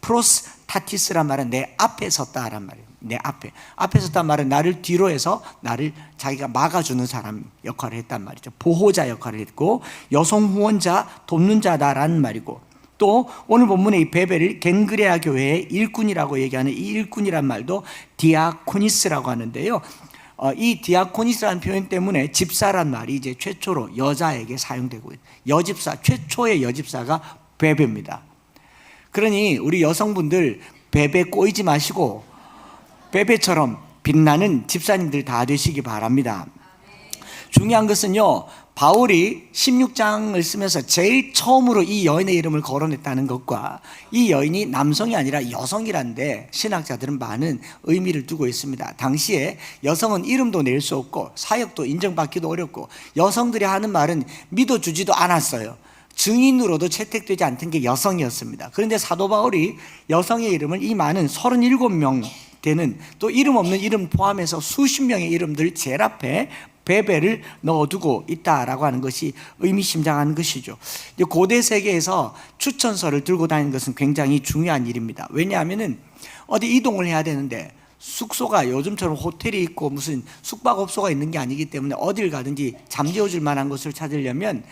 프로스타티스란 말은 내 앞에 섰다란 말이에요. 내 앞에 섰단 말은 나를 뒤로 해서 나를 자기가 막아주는 사람 역할을 했단 말이죠. 보호자 역할을 했고, 여성 후원자, 돕는 자다라는 말이고, 또 오늘 본문의 이 베베를 겐그레아 교회의 일꾼이라고 얘기하는 이 일꾼이란 말도 디아코니스라고 하는데요, 이 디아코니스라는 표현 때문에 집사란 말이 이제 최초로 여자에게 사용되고, 최초의 여집사가 베베입니다. 그러니 우리 여성분들 베베 꼬이지 마시고 베베처럼 빛나는 집사님들 다 되시기 바랍니다. 중요한 것은요, 바울이 16장을 쓰면서 제일 처음으로 이 여인의 이름을 거론했다는 것과 이 여인이 남성이 아니라 여성이란데 신학자들은 많은 의미를 두고 있습니다. 당시에 여성은 이름도 낼 수 없고 사역도 인정받기도 어렵고 여성들이 하는 말은 믿어주지도 않았어요. 증인으로도 채택되지 않던 게 여성이었습니다. 그런데 사도 바울이 여성의 이름을 이 많은 37명 되는, 또 이름 없는 이름 포함해서 수십 명의 이름들 제일 앞에 베베를 넣어두고 있다라고 하는 것이 의미심장한 것이죠. 고대 세계에서 추천서를 들고 다니는 것은 굉장히 중요한 일입니다. 왜냐하면 어디 이동을 해야 되는데 숙소가 요즘처럼 호텔이 있고 무슨 숙박업소가 있는 게 아니기 때문에 어딜 가든지 잠재워줄 만한 곳을 찾으려면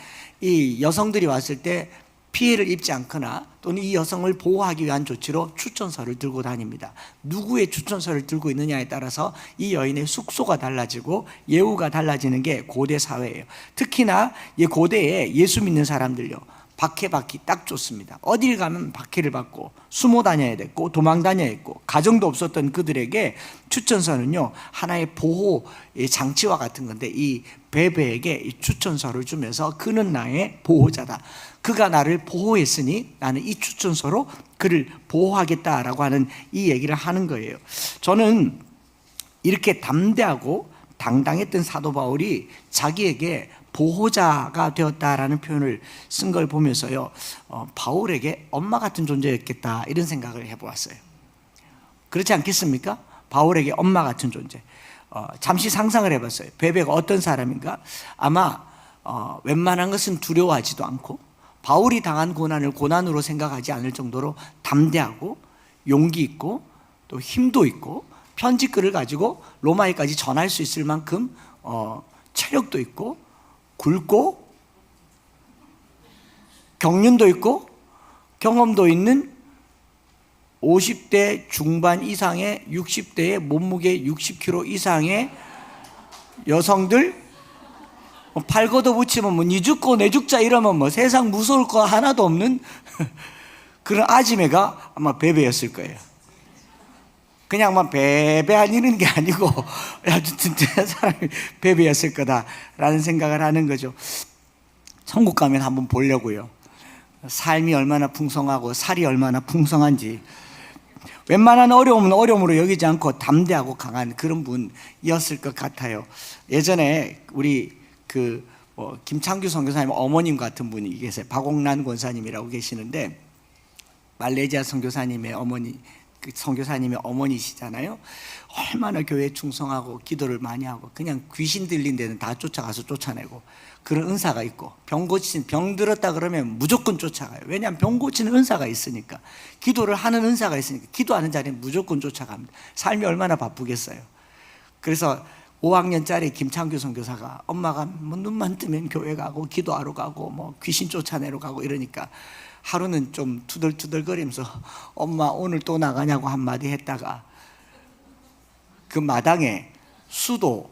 이 여성들이 왔을 때 피해를 입지 않거나 또는 이 여성을 보호하기 위한 조치로 추천서를 들고 다닙니다. 누구의 추천서를 들고 있느냐에 따라서 이 여인의 숙소가 달라지고 예우가 달라지는 게 고대 사회예요. 특히나 고대에 예수 믿는 사람들요, 박해 받기 딱 좋습니다. 어딜 가면 박해를 받고 숨어 다녀야 됐고 도망 다녀야 했고 가정도 없었던 그들에게 추천서는요, 하나의 보호의 장치와 같은 건데, 이 베베에게 이 추천서를 주면서 그는 나의 보호자다, 그가 나를 보호했으니 나는 이 추천서로 그를 보호하겠다라고 하는 이 얘기를 하는 거예요. 저는 이렇게 담대하고 당당했던 사도 바울이 자기에게 보호자가 되었다라는 표현을 쓴 걸 보면서요, 바울에게 엄마 같은 존재였겠다 이런 생각을 해보았어요. 그렇지 않겠습니까? 바울에게 엄마 같은 존재. 잠시 상상을 해봤어요. 베베가 어떤 사람인가? 아마 웬만한 것은 두려워하지도 않고 바울이 당한 고난을 고난으로 생각하지 않을 정도로 담대하고 용기 있고 또 힘도 있고 편지글을 가지고 로마에까지 전할 수 있을 만큼 체력도 있고 굵고 경륜도 있고 경험도 있는 50대 중반 이상의 60대의 몸무게 60kg 이상의 여성들, 팔 걷어붙이면 뭐 니 죽고 내 죽자 이러면 뭐 세상 무서울 거 하나도 없는 그런 아지매가 아마 베베였을 거예요. 그냥 막 베베하는 게 아니고 아주 든든한 사람이 베베였을 거다라는 생각을 하는 거죠. 천국 가면 한번 보려고요. 삶이 얼마나 풍성하고 살이 얼마나 풍성한지. 웬만한 어려움은 어려움으로 여기지 않고 담대하고 강한 그런 분이었을 것 같아요. 예전에 우리 김창규 선교사님 어머님 같은 분이 계세요. 박옥란 권사님이라고 계시는데 말레이시아 선교사님의 어머니, 그 선교사님의 어머니시잖아요. 얼마나 교회에 충성하고 기도를 많이 하고 그냥 귀신 들린 데는 다 쫓아가서 쫓아내고 그런 은사가 있고, 병 들었다 그러면 무조건 쫓아가요. 왜냐하면 병 고치는 은사가 있으니까, 기도를 하는 은사가 있으니까 기도하는 자리는 무조건 쫓아갑니다. 삶이 얼마나 바쁘겠어요. 그래서 5학년짜리 김창규 선교사가 엄마가 뭐 눈만 뜨면 교회 가고 기도하러 가고 뭐 귀신 쫓아내러 가고 이러니까 하루는 좀 투덜투덜거리면서 엄마 오늘 또 나가냐고 한마디 했다가 그 마당에 수도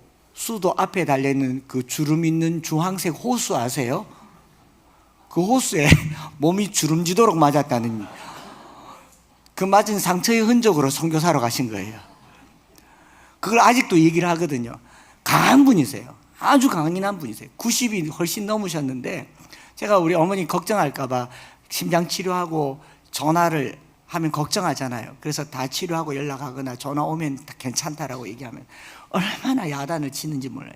앞에 달려있는 그 주름 있는 주황색 호수 아세요? 그 호수에 몸이 주름지도록 맞았다는, 그 맞은 상처의 흔적으로 선교사로 가신 거예요. 그걸 아직도 얘기를 하거든요. 강한 분이세요. 아주 강인한 분이세요. 90이 훨씬 넘으셨는데 제가 우리 어머니 걱정할까봐 심장 치료하고 전화를 하면 걱정하잖아요. 그래서 다 치료하고 연락하거나 전화 오면 괜찮다라고 얘기하면 얼마나 야단을 치는지 몰라요.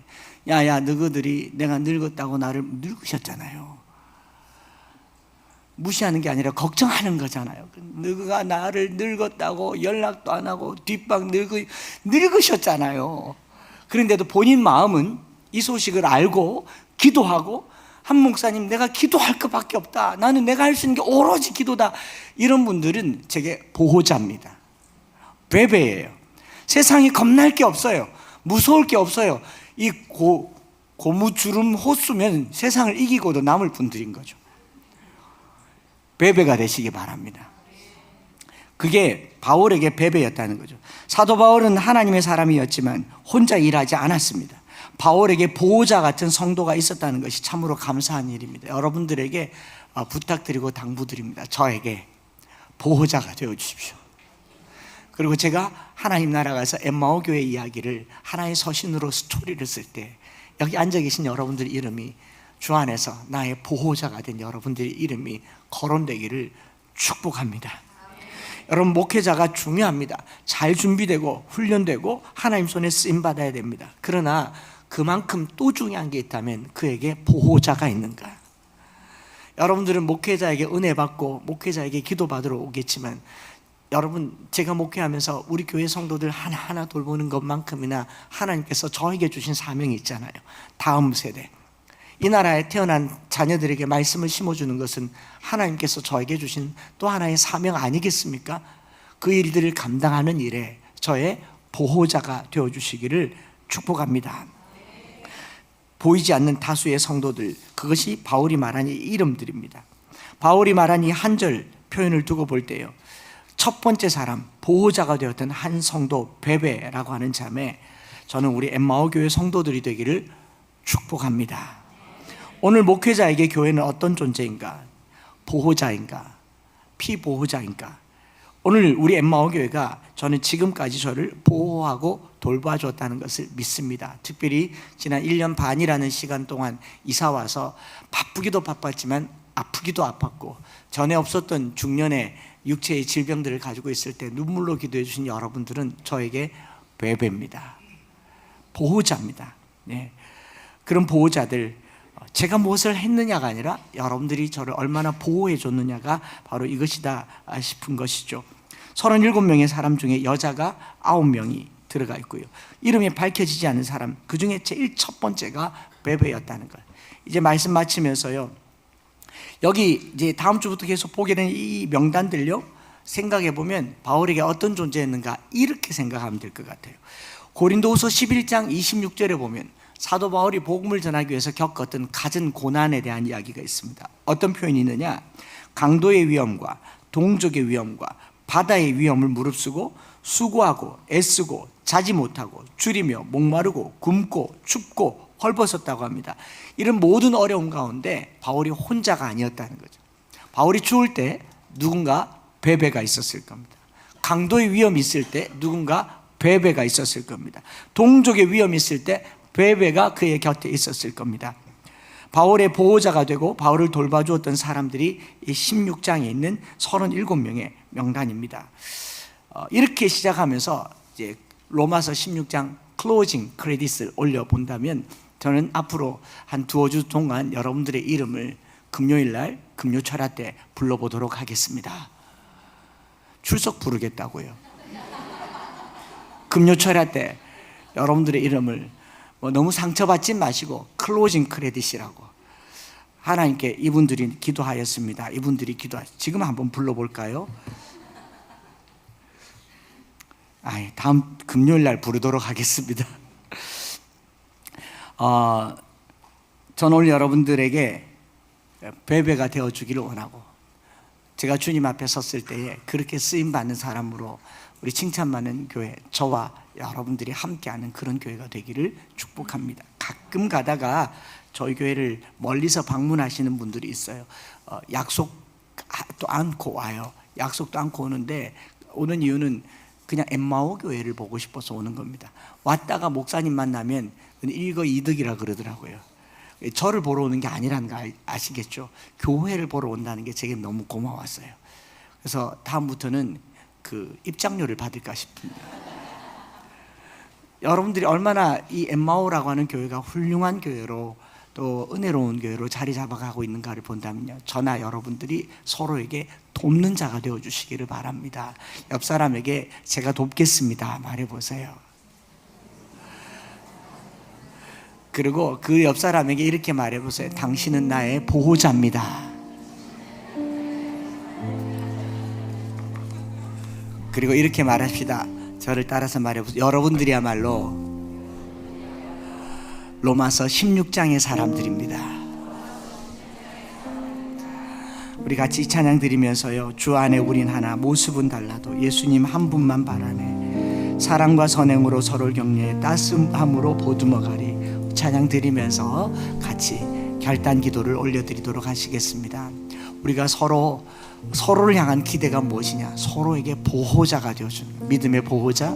야야 너희들이 내가 늙었다고 나를 늙으셨잖아요. 무시하는 게 아니라 걱정하는 거잖아요. 너희가 나를 늙었다고 연락도 안 하고 뒷방 늙으셨잖아요. 그런데도 본인 마음은 이 소식을 알고 기도하고, 한 목사님 내가 기도할 것밖에 없다, 나는 내가 할 수 있는 게 오로지 기도다, 이런 분들은 제게 보호자입니다. 베베예요. 세상에 겁날 게 없어요. 무서울 게 없어요. 이 고무주름 호수면 세상을 이기고도 남을 분들인 거죠. 베베가 되시기 바랍니다. 그게 바울에게 베베였다는 거죠. 사도 바울은 하나님의 사람이었지만 혼자 일하지 않았습니다. 바울에게 보호자 같은 성도가 있었다는 것이 참으로 감사한 일입니다. 여러분들에게 부탁드리고 당부드립니다. 저에게 보호자가 되어 주십시오. 그리고 제가 하나님 나라 가서 엠마오 교회 이야기를 하나의 서신으로 스토리를 쓸 때 여기 앉아 계신 여러분들 이름이 주 안에서 나의 보호자가 된 여러분들의 이름이 거론되기를 축복합니다. 여러분, 목회자가 중요합니다. 잘 준비되고 훈련되고 하나님 손에 쓰임받아야 됩니다. 그러나 그만큼 또 중요한 게 있다면 그에게 보호자가 있는가. 여러분들은 목회자에게 은혜 받고 목회자에게 기도받으러 오겠지만, 여러분, 제가 목회하면서 우리 교회 성도들 하나하나 돌보는 것만큼이나 하나님께서 저에게 주신 사명이 있잖아요. 다음 세대, 이 나라에 태어난 자녀들에게 말씀을 심어주는 것은 하나님께서 저에게 주신 또 하나의 사명 아니겠습니까? 그 일들을 감당하는 일에 저의 보호자가 되어주시기를 축복합니다. 보이지 않는 다수의 성도들, 그것이 바울이 말한 이 이름들입니다. 바울이 말한 이 한 절 표현을 두고 볼 때요, 첫 번째 사람, 보호자가 되었던 한 성도 베베라고 하는 자매, 저는 우리 엠마오 교회 성도들이 되기를 축복합니다. 오늘 목회자에게 교회는 어떤 존재인가? 보호자인가? 피보호자인가? 오늘 우리 엠마오 교회가 저는 지금까지 저를 보호하고 돌봐줬다는 것을 믿습니다. 특별히 지난 1년 반이라는 시간 동안 이사와서 바쁘기도 바빴지만 아프기도 아팠고 전에 없었던 중년의 육체의 질병들을 가지고 있을 때 눈물로 기도해 주신 여러분들은 저에게 베베입니다. 보호자입니다. 네. 그런 보호자들, 제가 무엇을 했느냐가 아니라 여러분들이 저를 얼마나 보호해 줬느냐가 바로 이것이다 싶은 것이죠. 37명의 사람 중에 여자가 9명이 들어가 있고요. 이름이 밝혀지지 않은 사람, 그 중에 제일 첫 번째가 베베였다는 것. 이제 말씀 마치면서요, 여기 이제 다음 주부터 계속 보게 되는 이 명단들요, 생각해 보면 바울에게 어떤 존재였는가 이렇게 생각하면 될 것 같아요. 고린도후서 11장 26절에 보면 사도 바울이 복음을 전하기 위해서 겪었던 갖은 고난에 대한 이야기가 있습니다. 어떤 표현이 있느냐? 강도의 위험과 동족의 위험과 바다의 위험을 무릅쓰고 수고하고 애쓰고 자지 못하고 줄이며 목마르고 굶고 춥고 헐벗었다고 합니다. 이런 모든 어려움 가운데 바울이 혼자가 아니었다는 거죠. 바울이 추울 때 누군가 베베가 있었을 겁니다. 강도의 위험이 있을 때 누군가 베베가 있었을 겁니다. 동족의 위험이 있을 때 베베가 그의 곁에 있었을 겁니다. 바울의 보호자가 되고 바울을 돌봐주었던 사람들이 이 16장에 있는 37명의 명단입니다. 이렇게 시작하면서 이제 로마서 16장 클로징 크레딧을 올려본다면 저는 앞으로 한 두어 주 동안 여러분들의 이름을 금요일날 금요철야 때 불러보도록 하겠습니다. 출석 부르겠다고요. 금요철야 때 여러분들의 이름을 너무 상처받지 마시고 클로징 크레딧이라고, 하나님께 이분들이 기도하였습니다, 이분들이 지금 한번 불러볼까요? 다음 금요일날 부르도록 하겠습니다. 저는 오늘 여러분들에게 베베가 되어주기를 원하고, 제가 주님 앞에 섰을 때에 그렇게 쓰임받는 사람으로 우리 칭찬받는 교회, 저와 여러분들이 함께하는 그런 교회가 되기를 축복합니다. 가끔 가다가 저희 교회를 멀리서 방문하시는 분들이 있어요. 약속도 않고 와요. 약속도 않고 오는데, 오는 이유는 그냥 엠마오 교회를 보고 싶어서 오는 겁니다. 왔다가 목사님 만나면 일거이득이라 그러더라고요. 저를 보러 오는 게 아니라는 거 아시겠죠? 교회를 보러 온다는 게 제게 너무 고마웠어요. 그래서 다음부터는 그 입장료를 받을까 싶습니다. 여러분들이 얼마나 이 엠마오라고 하는 교회가 훌륭한 교회로 또 은혜로운 교회로 자리 잡아가고 있는가를 본다면요, 저나 여러분들이 서로에게 돕는 자가 되어주시기를 바랍니다. 옆 사람에게 제가 돕겠습니다 말해보세요. 그리고 그 옆 사람에게 이렇게 말해보세요. 당신은 나의 보호자입니다. 그리고 이렇게 말합시다. 저를 따라서 말해보세요. 여러분들이야말로 로마서 16장의 사람들입니다. 우리 같이 이 찬양 드리면서요, 주 안에 우린 하나, 모습은 달라도 예수님 한 분만 바라네. 사랑과 선행으로 서로를 격려해 따스함으로 보듬어가리. 찬양 드리면서 같이 결단 기도를 올려드리도록 하시겠습니다. 우리가 서로를 향한 기대가 무엇이냐? 서로에게 보호자가 되어주는, 믿음의 보호자,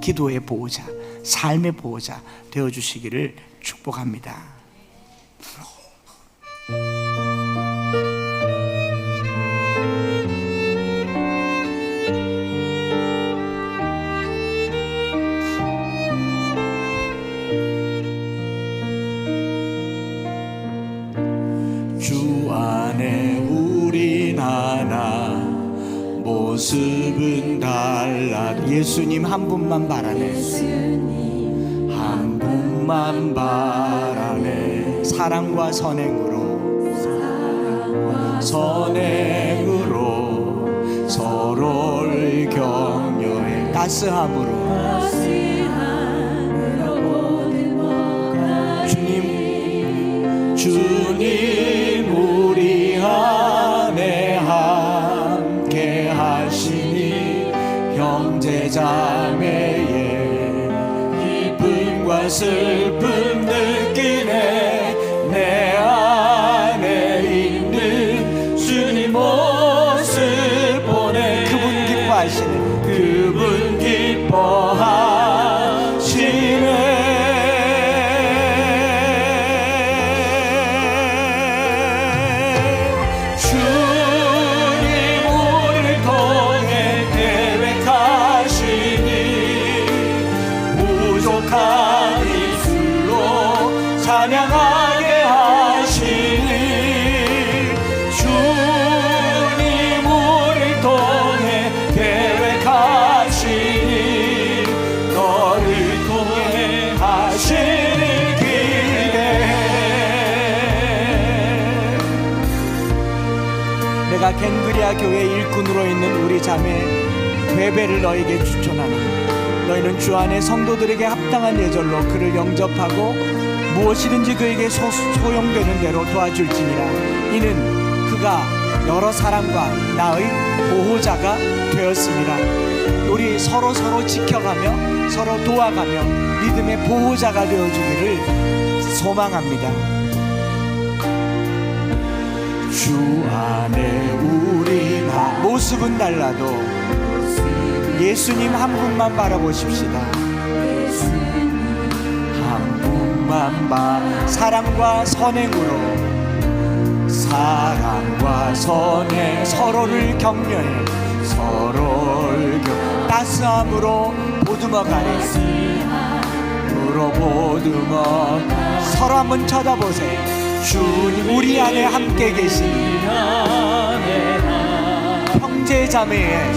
기도의 보호자, 삶의 보호자 되어주시기를 축복합니다. 주 안에 우린 하나, 모습은 달라. 예수님 한 분만 바라네. 한 분만 바라네. 사랑과 선행으로 서로를 격려해 따스함으로 주님 우리 안에 함께 하시니 형제 자매의 기쁨과 슬픔 느끼네. 내 안에 있는 주님 모습 보내. 그분 기뻐하시네. 그분 기뻐하시네. 찬양하게 하시네. 겐그리아 교회 일꾼으로 있는 우리 자매 베베를 너에게 추천하노니 너희는 주 안에 성도들에게 합당한 예절로 그를 영접하고 무엇이든지 그에게 소용되는 대로 도와줄지니라. 이는 그가 여러 사람과 나의 보호자가 되었습니다. 우리 서로 지켜가며 서로 도와가며 믿음의 보호자가 되어주기를 소망합니다. 주 안에 우리 모습은 달라도 예수님 한 분만 바라보십시다. 한 분만 사랑과 선행으로 서로를 격려해 서로를 따스함으로 보듬어가네. 보듬어 서로 한번 쳐다보세요. 주님 우리 안에 함께 계시니 형제자매의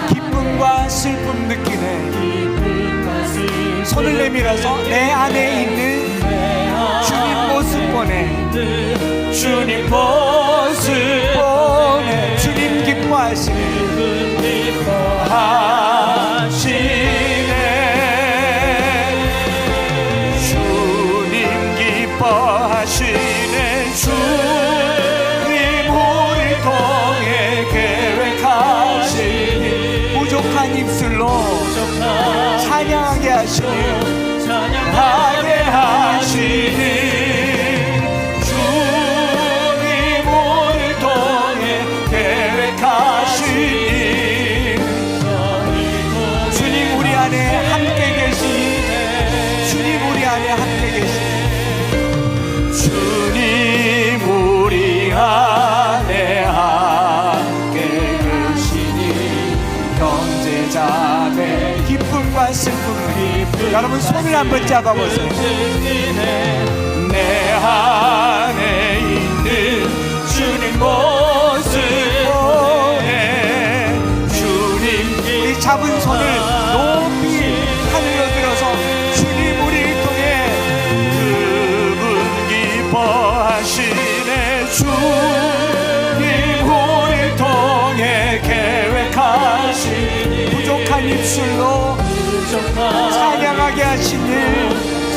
기쁨과 슬픔 느끼네. 손을 내밀어서 내 안에 있는 주님 모습 보내. 주님 모습 보내. 주님 기뻐하시네. 주님 기뻐하시네. 주님 우리 통해 계획하시니 부족한 입술로 찬양하게 하시니 찬양하게 하시니 주님 우리 안에 함께 계시네. 주님 우리 안에 함께 계시네. 주님 우리 안에 함께 계시니 형제자매 기쁨과 슬픔. 여러분 손을 한번 잡아보세요. 내 안에 있는 주님 모습 보내. 주님 이 잡은 손을 높이 하늘로 들어서 주님 우리를 통해 그분 기뻐하시네. 주님 우리를 통해 계획하시니 부족한 입술로 찬양하게 하시니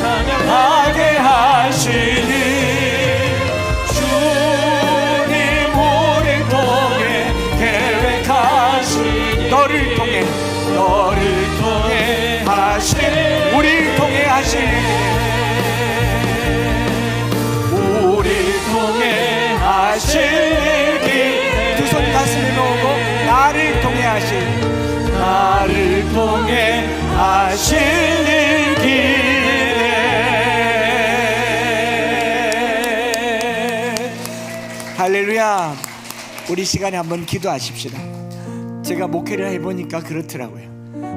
찬양하게 하시니 너를 통해 하신 우리를 통해 하신 우리를 통해 하신 두 손 가슴에 놓고 나를 통해 하신 길에 할렐루야. 우리 시간에 한번 기도하십시다. 제가 목회를 해보니까 그렇더라고요.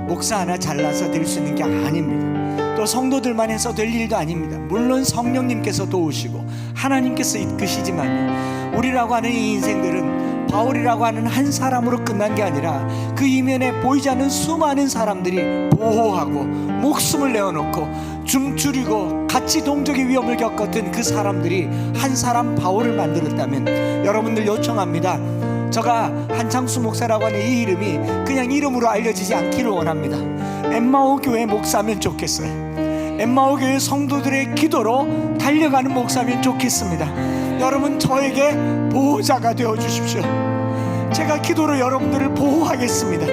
목사 하나 잘나서 될 수 있는 게 아닙니다. 또 성도들만 해서 될 일도 아닙니다. 물론 성령님께서 도우시고 하나님께서 이끄시지만 우리라고 하는 이 인생들은 바울이라고 하는 한 사람으로 끝난 게 아니라 그 이면에 보이지 않는 수많은 사람들이 보호하고 목숨을 내어놓고 줌줄이고 같이 동족의 위험을 겪었던 그 사람들이 한 사람 바울을 만들었다면 여러분들 요청합니다. 제가 한창수 목사라고 하는 이 이름이 그냥 이름으로 알려지지 않기를 원합니다. 엠마오 교회 목사면 좋겠어요. 엠마오 교회 성도들의 기도로 달려가는 목사면 좋겠습니다. 여러분 저에게 보호자가 되어주십시오. 제가 기도로 여러분들을 보호하겠습니다.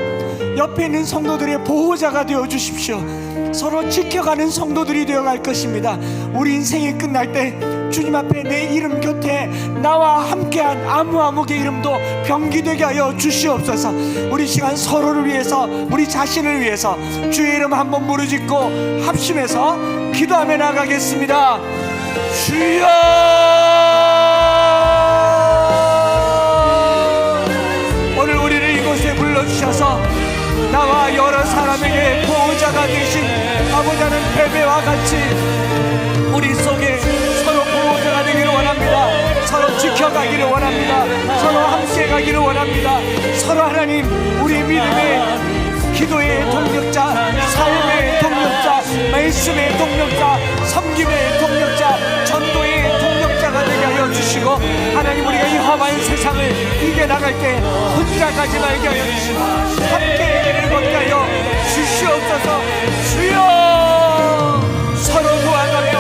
옆에 있는 성도들의 보호자가 되어주십시오. 서로 지켜가는 성도들이 되어갈 것입니다. 우리 인생이 끝날 때 주님 앞에 내 이름 곁에 나와 함께한 아무의 이름도 병기되게 하여 주시옵소서. 우리 시간 서로를 위해서 우리 자신을 위해서 주의 이름 한번 부르짖고 합심해서 기도하며 나가겠습니다. 주여 오늘 우리를 이곳에 불러주셔서 나와 여러 사람에게 보호자가 되신 아버지 하는 베베와 같이 우리 속에 서로 보호자가 되기를 원합니다. 서로 지켜가기를 원합니다. 서로 함께 가기를 원합니다. 서로 하나님 우리 믿음의 기도의 동력자, 삶의 동력자, 말씀의 동력자, 섬김의 동력자, 전도의 동력자가 되게 하여 주시고 하나님 우리가 이 험한 세상을 이겨나갈 때 혼자 가지 말게 하여 주시고 함께 길을 걷게 하여 주시옵소서. 주여, 서로 도와가며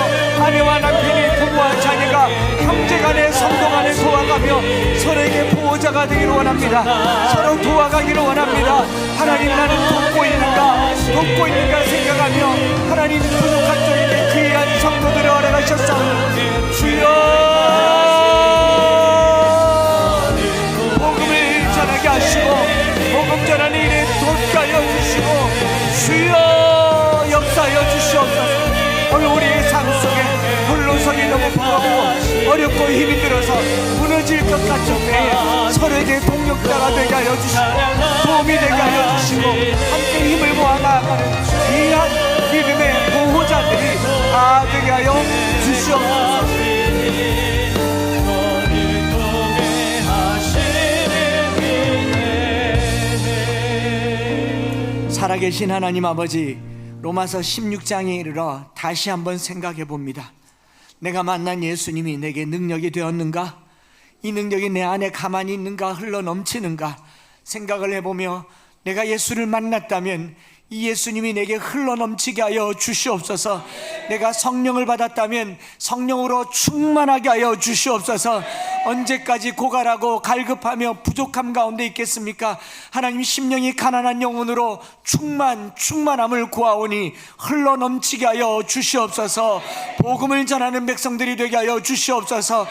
아내와 남편이, 부부와 자녀가, 형제간에, 성도간에 도와가며 서로에게 보호자가 되기를 원합니다. 서로 도와가기를 원합니다. 하나님, 나는 돕고 있는가 생각하며 하나님, 부족한 쪽에게 귀한 성도들을 허락하셨사오니 주여, 복음을 전하게 하시고 복음 전하는 일에 돕게 하여 주시고 주여, 역사하여 주시옵소서. 오늘 우리의 삶 속에 홀로서기 너무 무겁고 어렵고 힘이 들어서 무너질 것 같을 때에 서로에게 동력자가 되게 하여 주시고 도움이 되게 하여 주시고 함께 힘을 모아 나아가는 귀한 믿음의 보호자들이 되게 하여 주시옵소서. 살아계신 하나님 아버지, 로마서 16장에 이르러 다시 한번 생각해 봅니다. 내가 만난 예수님이 내게 능력이 되었는가? 이 능력이 내 안에 가만히 있는가? 흘러 넘치는가? 생각을 해보며 내가 예수를 만났다면 이 예수님이 내게 흘러 넘치게 하여 주시옵소서. 내가 성령을 받았다면 성령으로 충만하게 하여 주시옵소서. 언제까지 고갈하고 갈급하며 부족함 가운데 있겠습니까? 하나님, 심령이 가난한 영혼으로 충만함을 구하오니 흘러 넘치게 하여 주시옵소서. 복음을 전하는 백성들이 되게 하여 주시옵소서.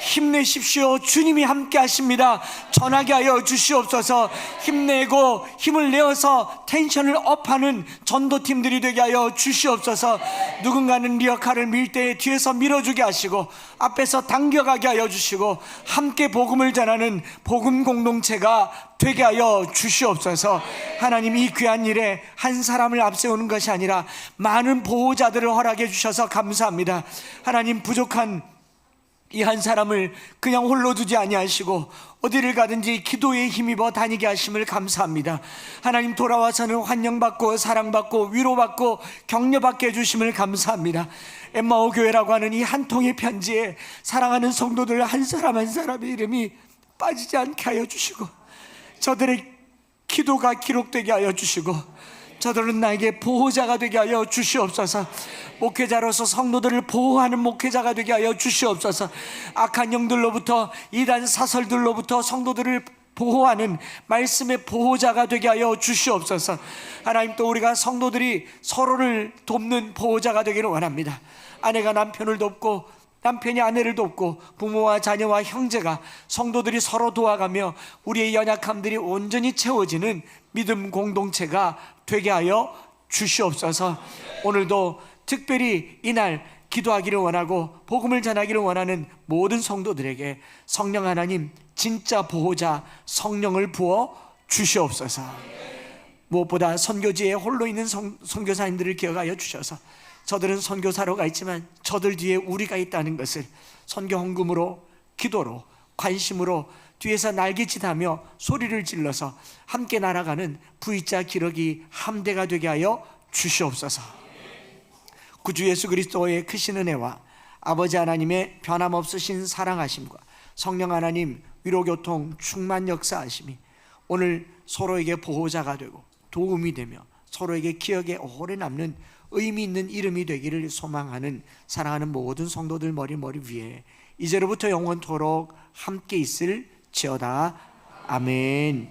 힘내십시오. 주님이 함께 하십니다. 전하게 하여 주시옵소서. 힘내고 힘을 내어서 텐션을 업하는 전도팀들이 되게 하여 주시옵소서. 누군가는 리어카를 밀 때 뒤에서 밀어주게 하시고 앞에서 당겨가게 하여 주시고 함께 복음을 전하는 복음 공동체가 되게 하여 주시옵소서. 하나님, 이 귀한 일에 한 사람을 앞세우는 것이 아니라 많은 보호자들을 허락해 주셔서 감사합니다. 하나님, 부족한 이 한 사람을 그냥 홀로 두지 아니하시고 어디를 가든지 기도에 힘입어 다니게 하심을 감사합니다. 하나님, 돌아와서는 환영받고 사랑받고 위로받고 격려받게 해주심을 감사합니다. 엠마오 교회라고 하는 이 한 통의 편지에 사랑하는 성도들 한 사람 한 사람의 이름이 빠지지 않게 하여 주시고 저들의 기도가 기록되게 하여 주시고 저들은 나에게 보호자가 되게 하여 주시옵소서. 목회자로서 성도들을 보호하는 목회자가 되게 하여 주시옵소서. 악한 영들로부터, 이단 사설들로부터 성도들을 보호하는 말씀의 보호자가 되게 하여 주시옵소서. 하나님, 또 우리가 성도들이 서로를 돕는 보호자가 되기를 원합니다. 아내가 남편을 돕고 남편이 아내를 돕고 부모와 자녀와 형제가, 성도들이 서로 도와가며 우리의 연약함들이 온전히 채워지는 믿음 공동체가 되게 하여 주시옵소서. 오늘도 특별히 이날 기도하기를 원하고 복음을 전하기를 원하는 모든 성도들에게 성령 하나님, 진짜 보호자 성령을 부어 주시옵소서. 무엇보다 선교지에 홀로 있는 선교사님들을 기억하여 주셔서 저들은 선교사로 가 있지만 저들 뒤에 우리가 있다는 것을 선교 헌금으로, 기도로, 관심으로 뒤에서 날개짓하며 소리를 질러서 함께 날아가는 V자 기러기 함대가 되게 하여 주시옵소서. 구주 예수 그리스도의 크신 은혜와 아버지 하나님의 변함없으신 사랑하심과 성령 하나님 위로교통 충만 역사하심이 오늘 서로에게 보호자가 되고 도움이 되며 서로에게 기억에 오래 남는 의미 있는 이름이 되기를 소망하는 사랑하는 모든 성도들 머리 위에 이제로부터 영원토록 함께 있을지어다. 아멘.